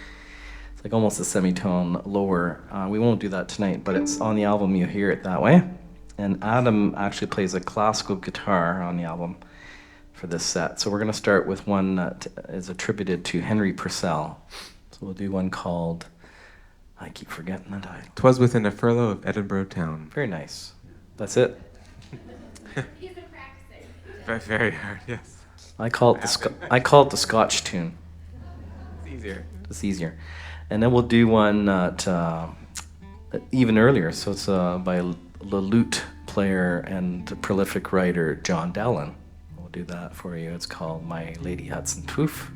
It's like almost a semitone lower. We won't do that tonight, but it's on the album, you hear it that way. And Adam actually plays a classical guitar on the album for this set. So we're going to start with one that is attributed to Henry Purcell. So we'll do one called, I keep forgetting the title. 'Twas within a furlong of Edinburgh town. Very nice. That's it. He's been practicing. Very hard, yes. I call it the Scotch tune. It's easier. It's easier. And then we'll do one that even earlier. So it's by the lute player and prolific writer John Dallin. We'll do that for you. It's called My Lady Hudson Poof.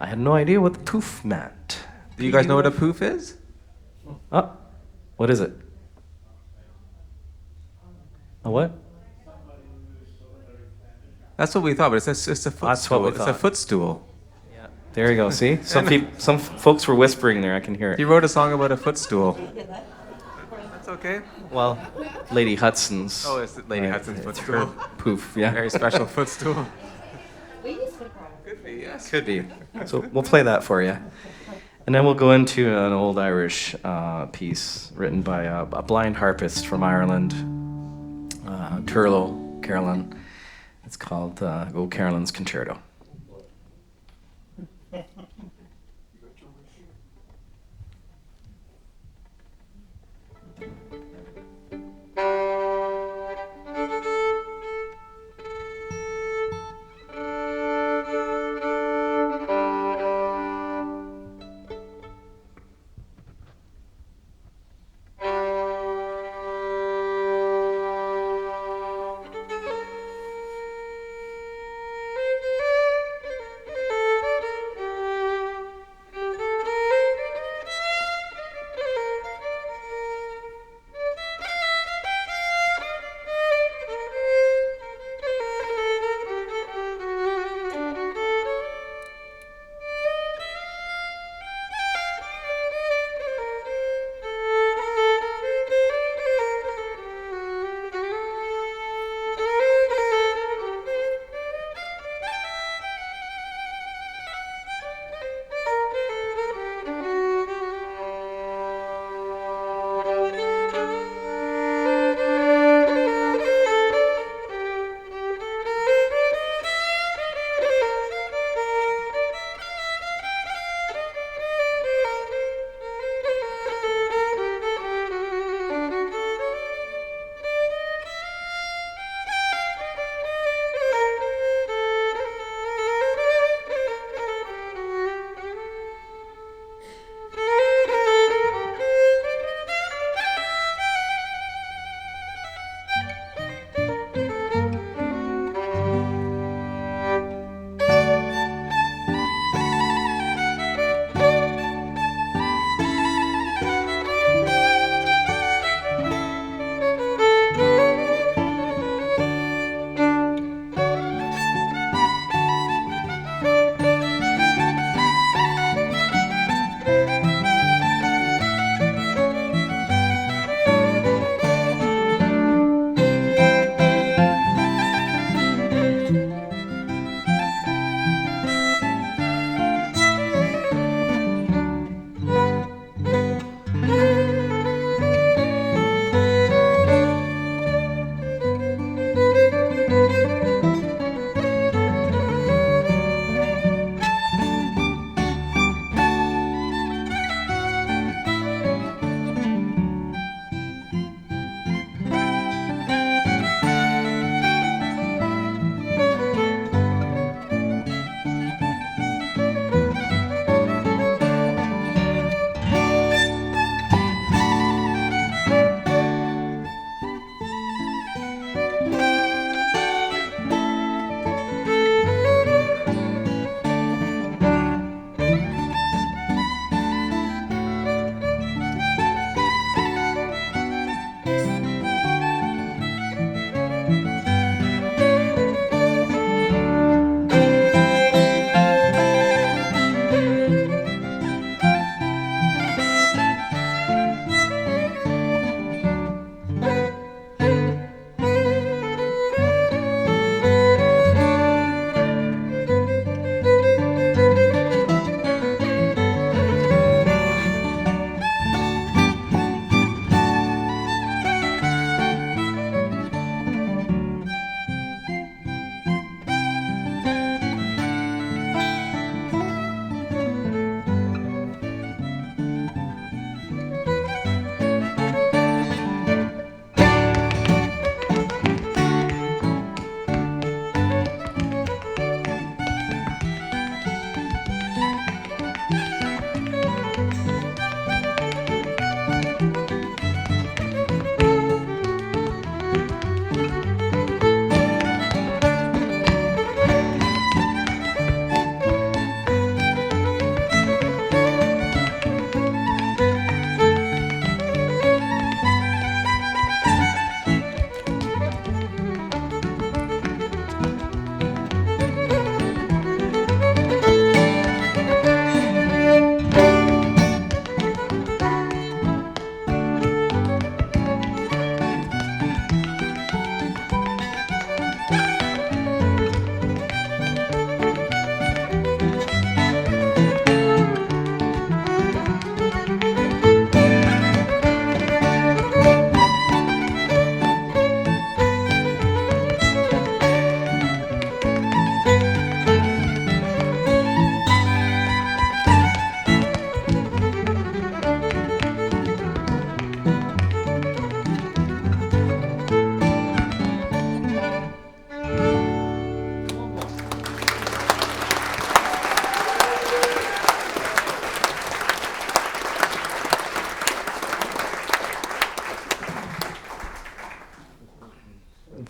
I had no idea what the poof meant. Do you guys know what a poof is? Oh, what is it? A what? That's what we thought, but it's a footstool. That's what we It's a thought. footstool. Yeah. There you go. See, some folks were whispering there. I can hear He it. wrote a song about a footstool. That's okay. Well, Lady Hudson's. Oh, it's Lady Hudson's It's footstool. her poof. Yeah. Very special footstool. Could be, yes. Could be. So we'll play that for you. And then we'll go into an old Irish piece written by a blind harpist from Ireland, Turlough Carolyn. It's called Go Carolyn's Concerto.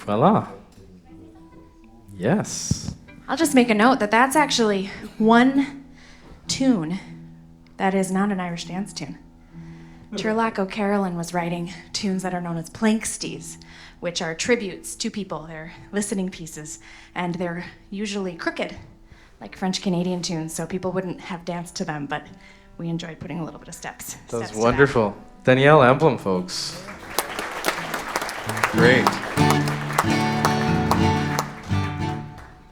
Voila. Yes. I'll just make a note that that's actually one tune that is not an Irish dance tune. Turlock O'Carolan was writing tunes that are known as planksties, which are tributes to people. They're listening pieces, and they're usually crooked, like French Canadian tunes, so people wouldn't have danced to them, but we enjoyed putting a little bit of steps. That was steps to wonderful. Danielle Enblom, folks. Great.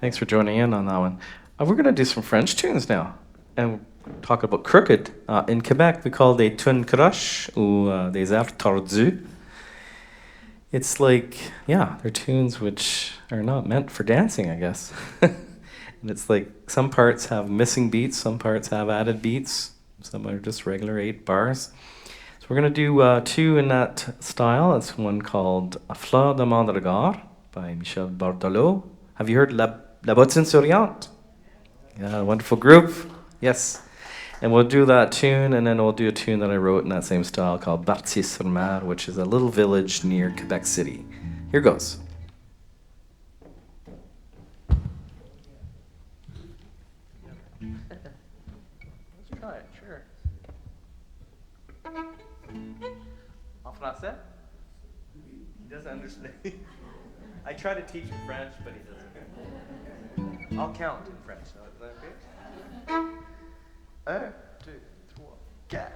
Thanks for joining in on that one. We're going to do some French tunes now, and talk about crooked. In Quebec, we call they tunes croches ou des airs tordus. It's like, yeah, they're tunes which are not meant for dancing, I guess. And it's like some parts have missing beats, some parts have added beats, some are just regular 8 bars. So we're going to do 2 in that style. It's one called A Fleur de Mandragore by Michel Bordelot. Have you heard La Bottine Souriante? Yeah, a wonderful group. Yes. And we'll do that tune, and then we'll do a tune that I wrote in that same style called Barty-sur-Mer, which is a little village near Quebec City. Here goes. Let's try it, sure. En français? He doesn't understand. I try to teach him French, but he doesn't. I'll count in French. So is that okay? 1, 2, 3, 4.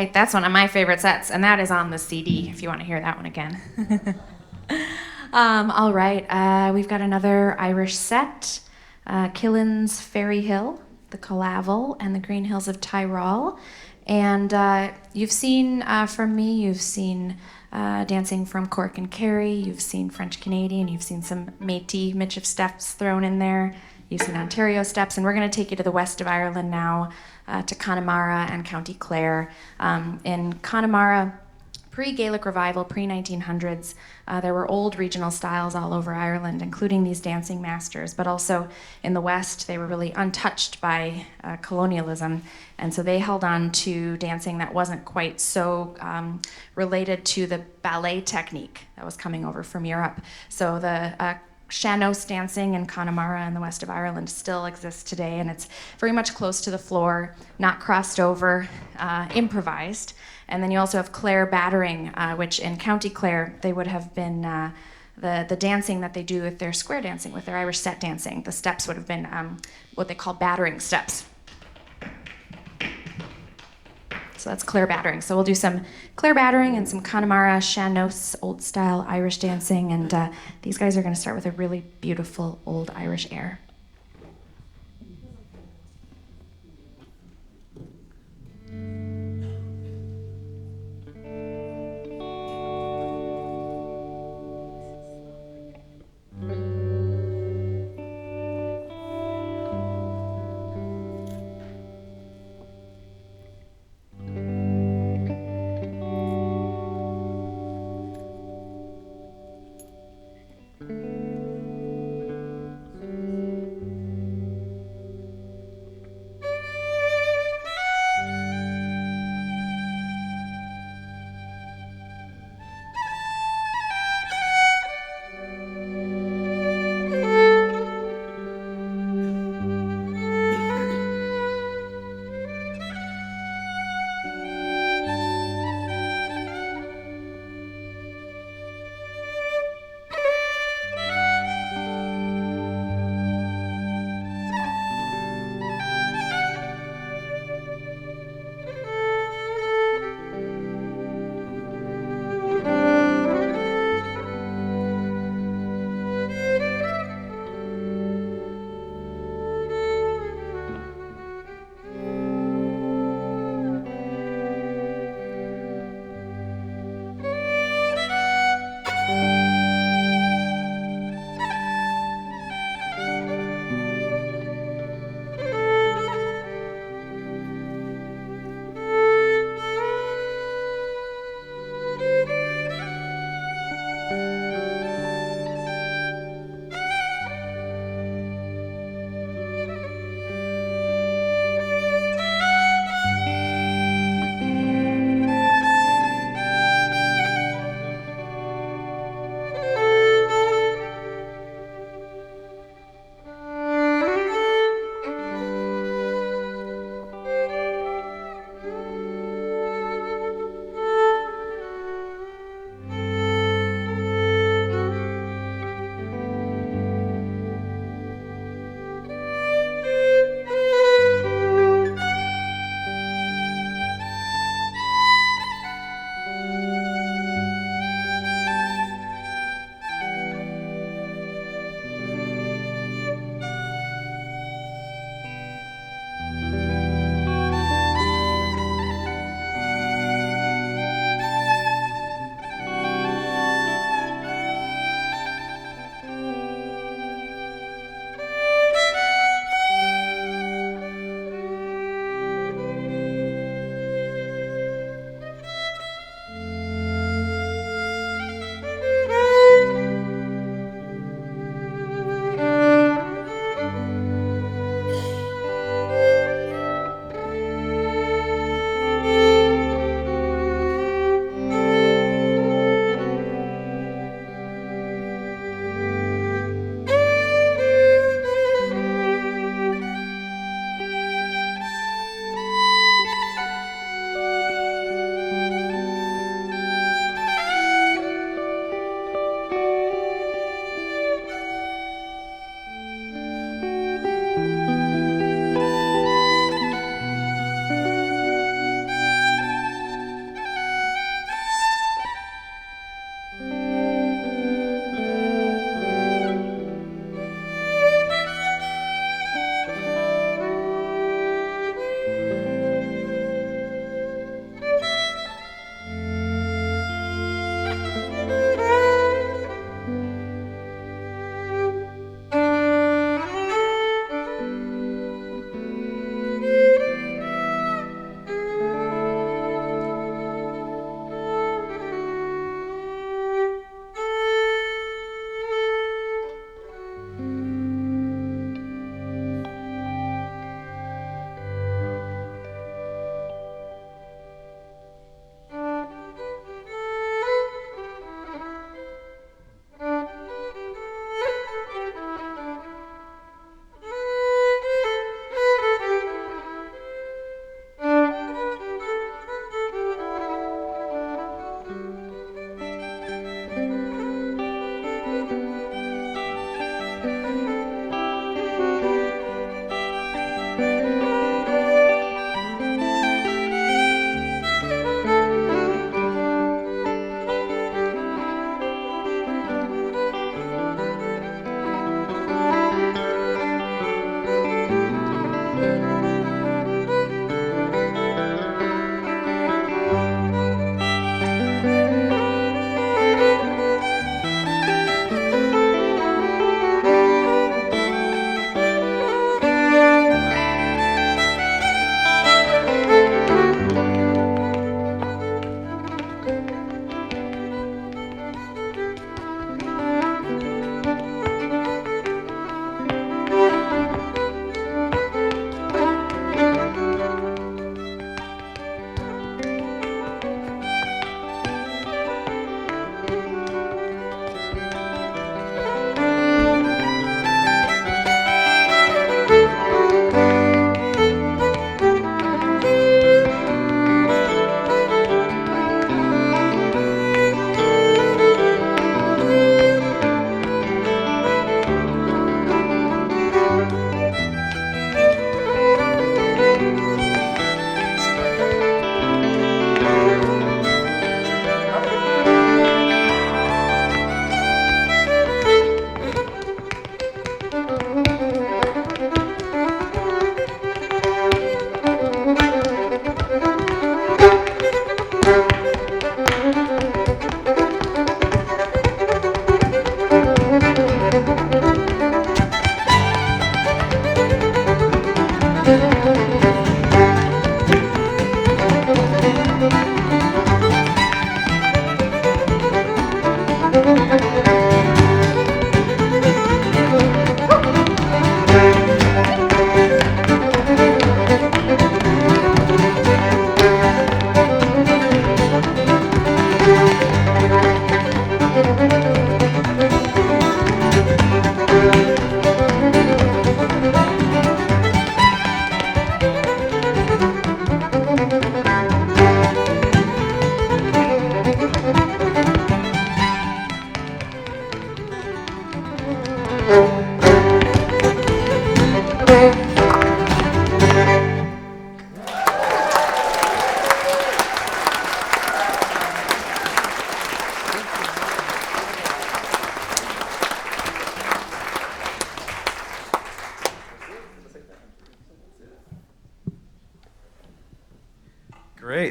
right, that's one of my favorite sets, and that is on the CD if you want to hear that one again. All right, we've got another Irish set, Killin's Fairy Hill, the Calavel, and the Green Hills of Tyrol. And you've seen from me, you've seen dancing from Cork and Kerry, you've seen French Canadian, you've seen some Métis Michif steps thrown in there, you've seen Ontario steps, and we're going to take you to the west of Ireland now, to Connemara and County Clare. In Connemara, pre-Gaelic revival, pre-1900s, there were old regional styles all over Ireland, including these dancing masters, but also in the West, they were really untouched by colonialism, and so they held on to dancing that wasn't quite so related to the ballet technique that was coming over from Europe. So the Sean-nós dancing in Connemara in the west of Ireland still exists today, and it's very much close to the floor, not crossed over, improvised. And then you also have Clare battering, which in County Clare, they would have been the dancing that they do with their square dancing, with their Irish set dancing. The steps would have been what they call battering steps. So that's Clare battering. So we'll do some Clare battering and some Connemara, Sean-nós, old style Irish dancing. And these guys are going to start with a really beautiful old Irish air.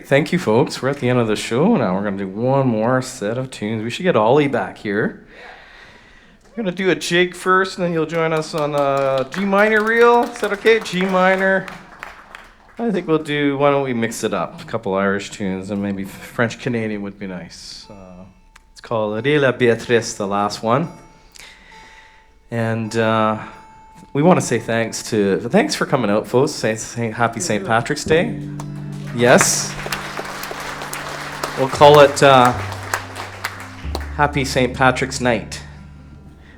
great. Thank you, folks. We're at the end of the show now. We're going to do one more set of tunes. We should get Ollie back here. We're going to do a jig first, and then you'll join us on a G minor reel. Is that okay? G minor. I think we'll do, why don't we mix it up? A couple Irish tunes, and maybe French Canadian would be nice. It's called Ré la Béatrice, the last one. And we want to say thanks for coming out, folks. Say happy St. Patrick's Day. Yes. We'll call it Happy St. Patrick's Night.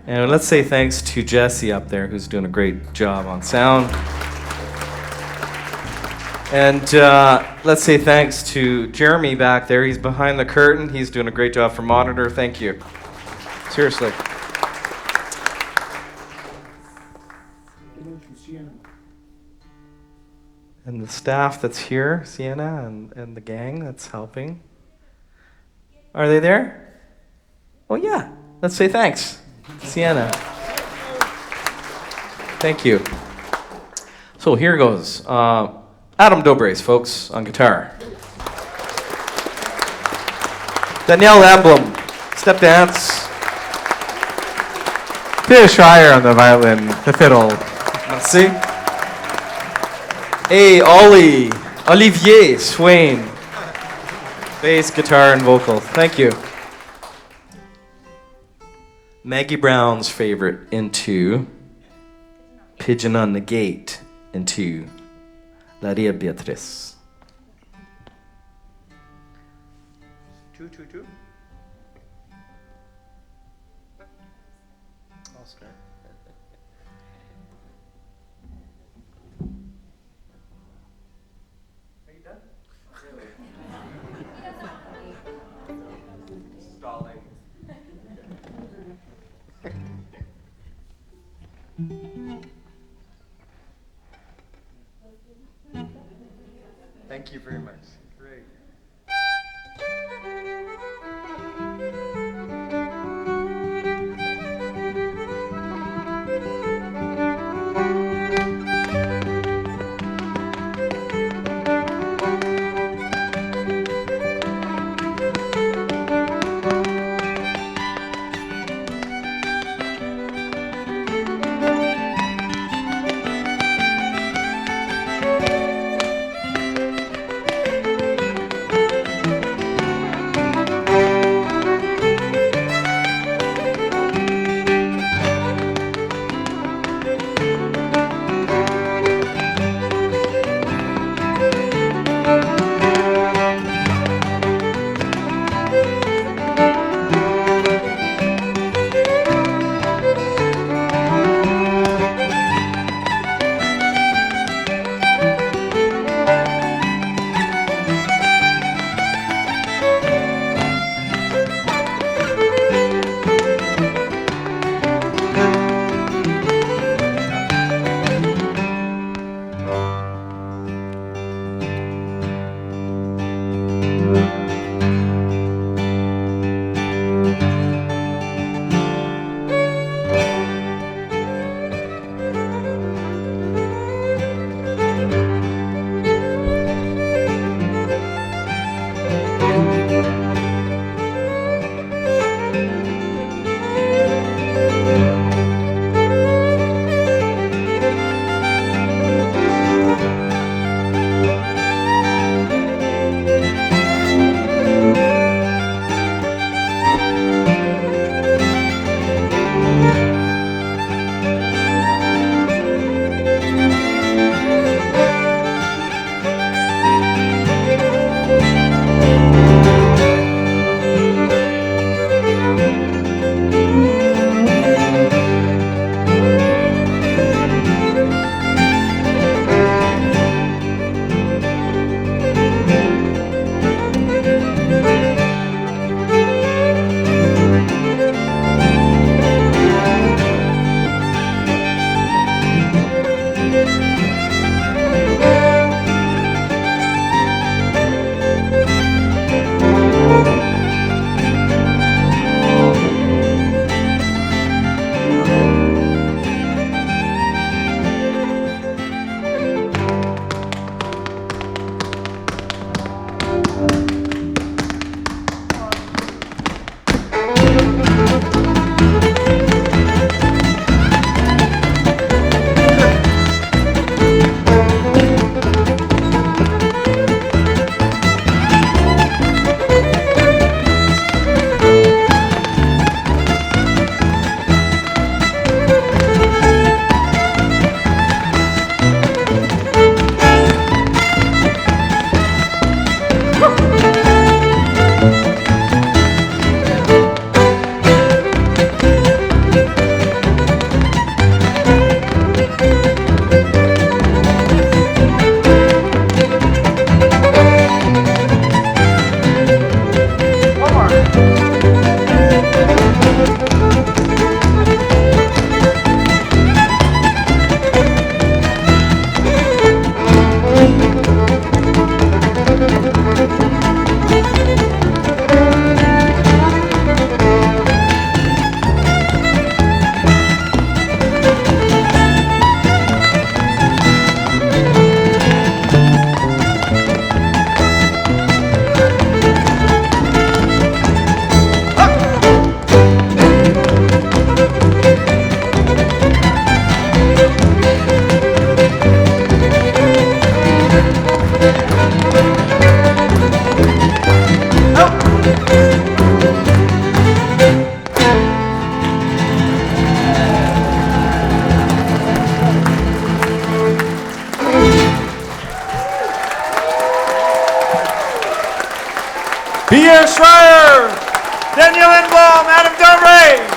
And let's say thanks to Jesse up there, who's doing a great job on sound. And let's say thanks to Jeremy back there. He's behind the curtain. He's doing a great job for monitor. Thank you. Seriously. And the staff that's here, Sienna and the gang that's helping. Are they there? Oh, yeah. Let's say thanks, Sienna. Thank you. So here goes. Adam Dobres, folks, on guitar. Danielle Enblom, step dance. Peter Schryer on the violin, the fiddle. Let's see. Hey, Ollie, Olivier Swain, bass, guitar, and vocal. Thank you. Maggie Brown's favorite, Into. Pigeon on the Gate, Into. La Ria Beatrice. 222. I'll start. Are you done? Stalling. Thank you very much. Great. Pierre Schryer, Daniel Enblom, Adam Dobres.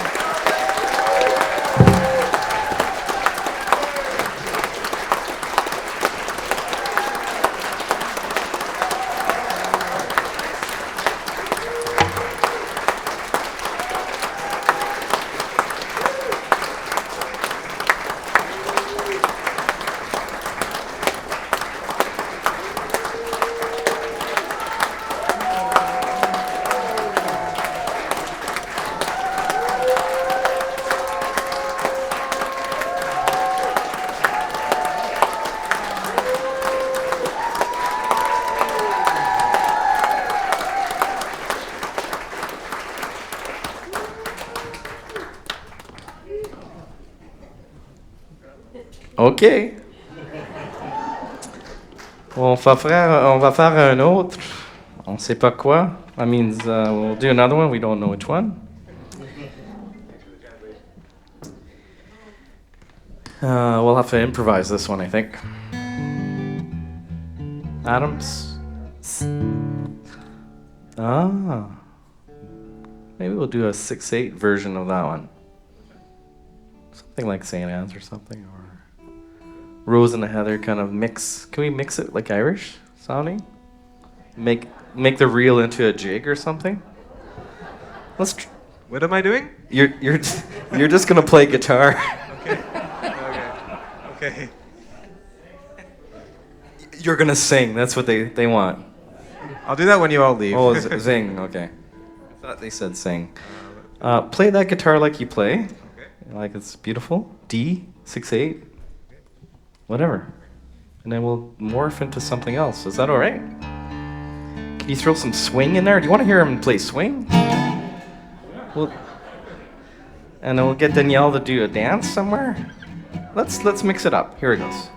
OK. On va faire un autre. On sait pas quoi. That means we'll do another one. We don't know which one. We'll have to improvise this one, I think. Adams. Ah. Maybe we'll do a 6/8 version of that one. Something like St. Anne's or something, or Rose and the Heather kind of mix. Can we mix it like Irish sounding? Make the reel into a jig or something? What am I doing? You're just gonna play guitar. Okay. You're gonna sing. That's what they want. I'll do that when you all leave. Oh, zing. Okay. I thought they said sing. Play that guitar like you play. Okay. Like it's beautiful. D 6/8. Whatever. And then we'll morph into something else. Is that all right? Can you throw some swing in there? Do you want to hear him play swing? And then we'll get Danielle to do a dance somewhere. Let's mix it up. Here it goes.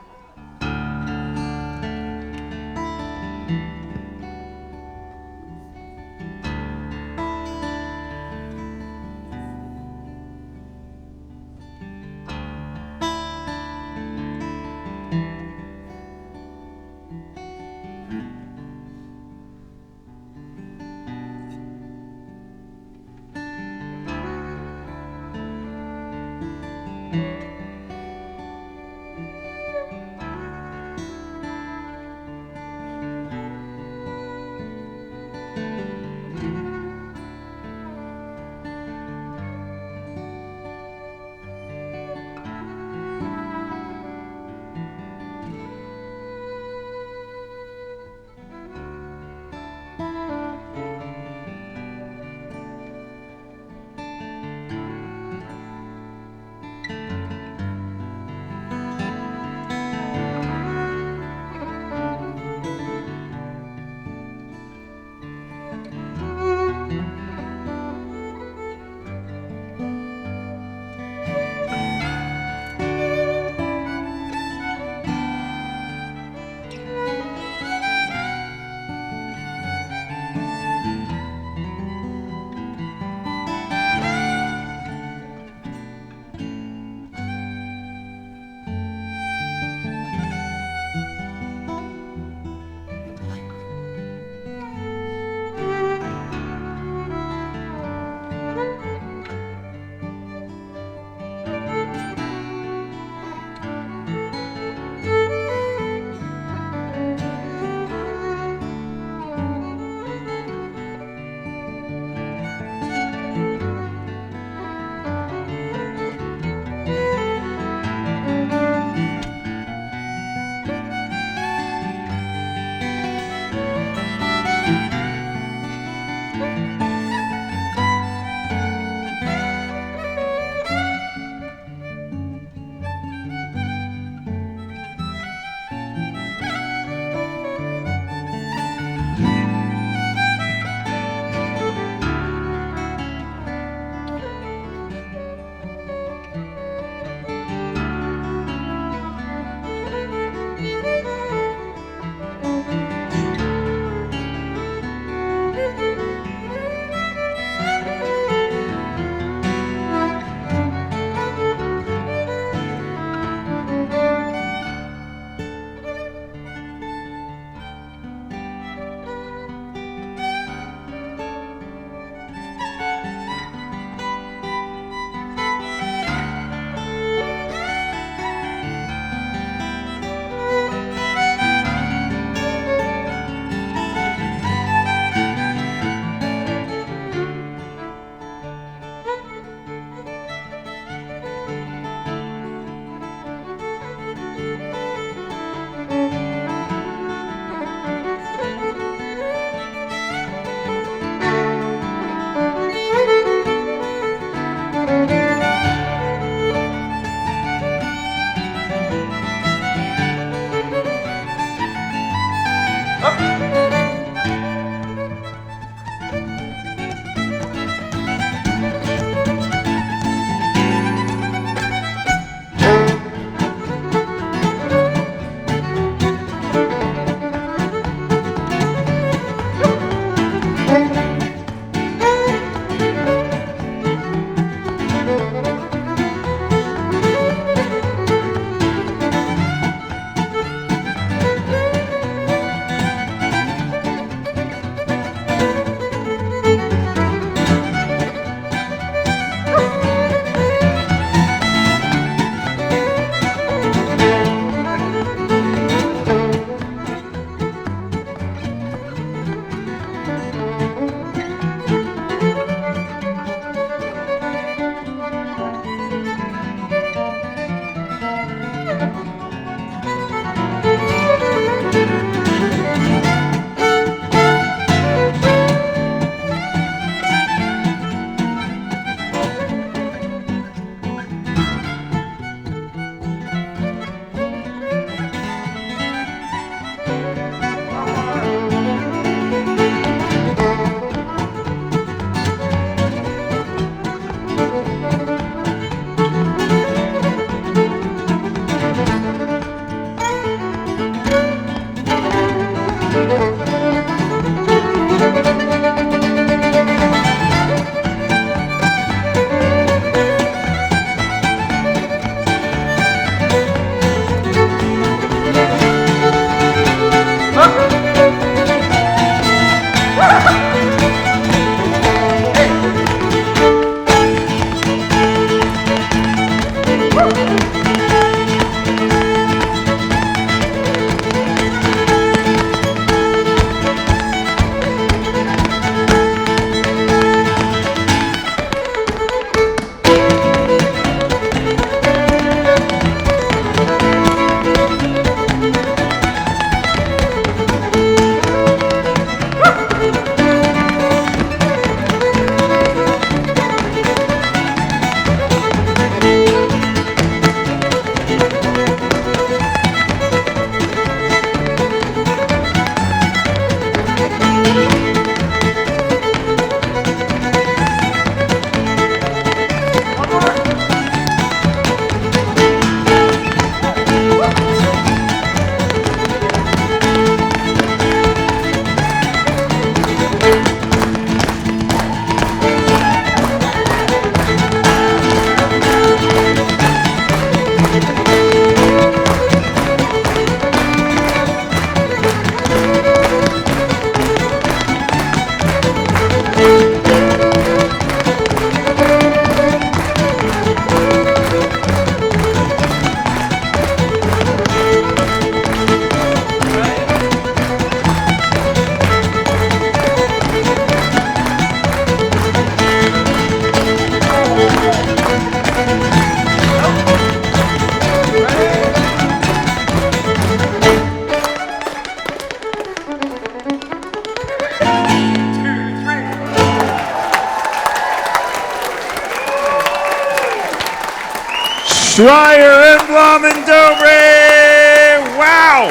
Schryer, Enblom, and Dobres! Wow!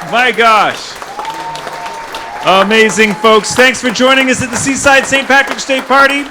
My gosh. Amazing, folks. Thanks for joining us at the Seaside St. Patrick's Day Party.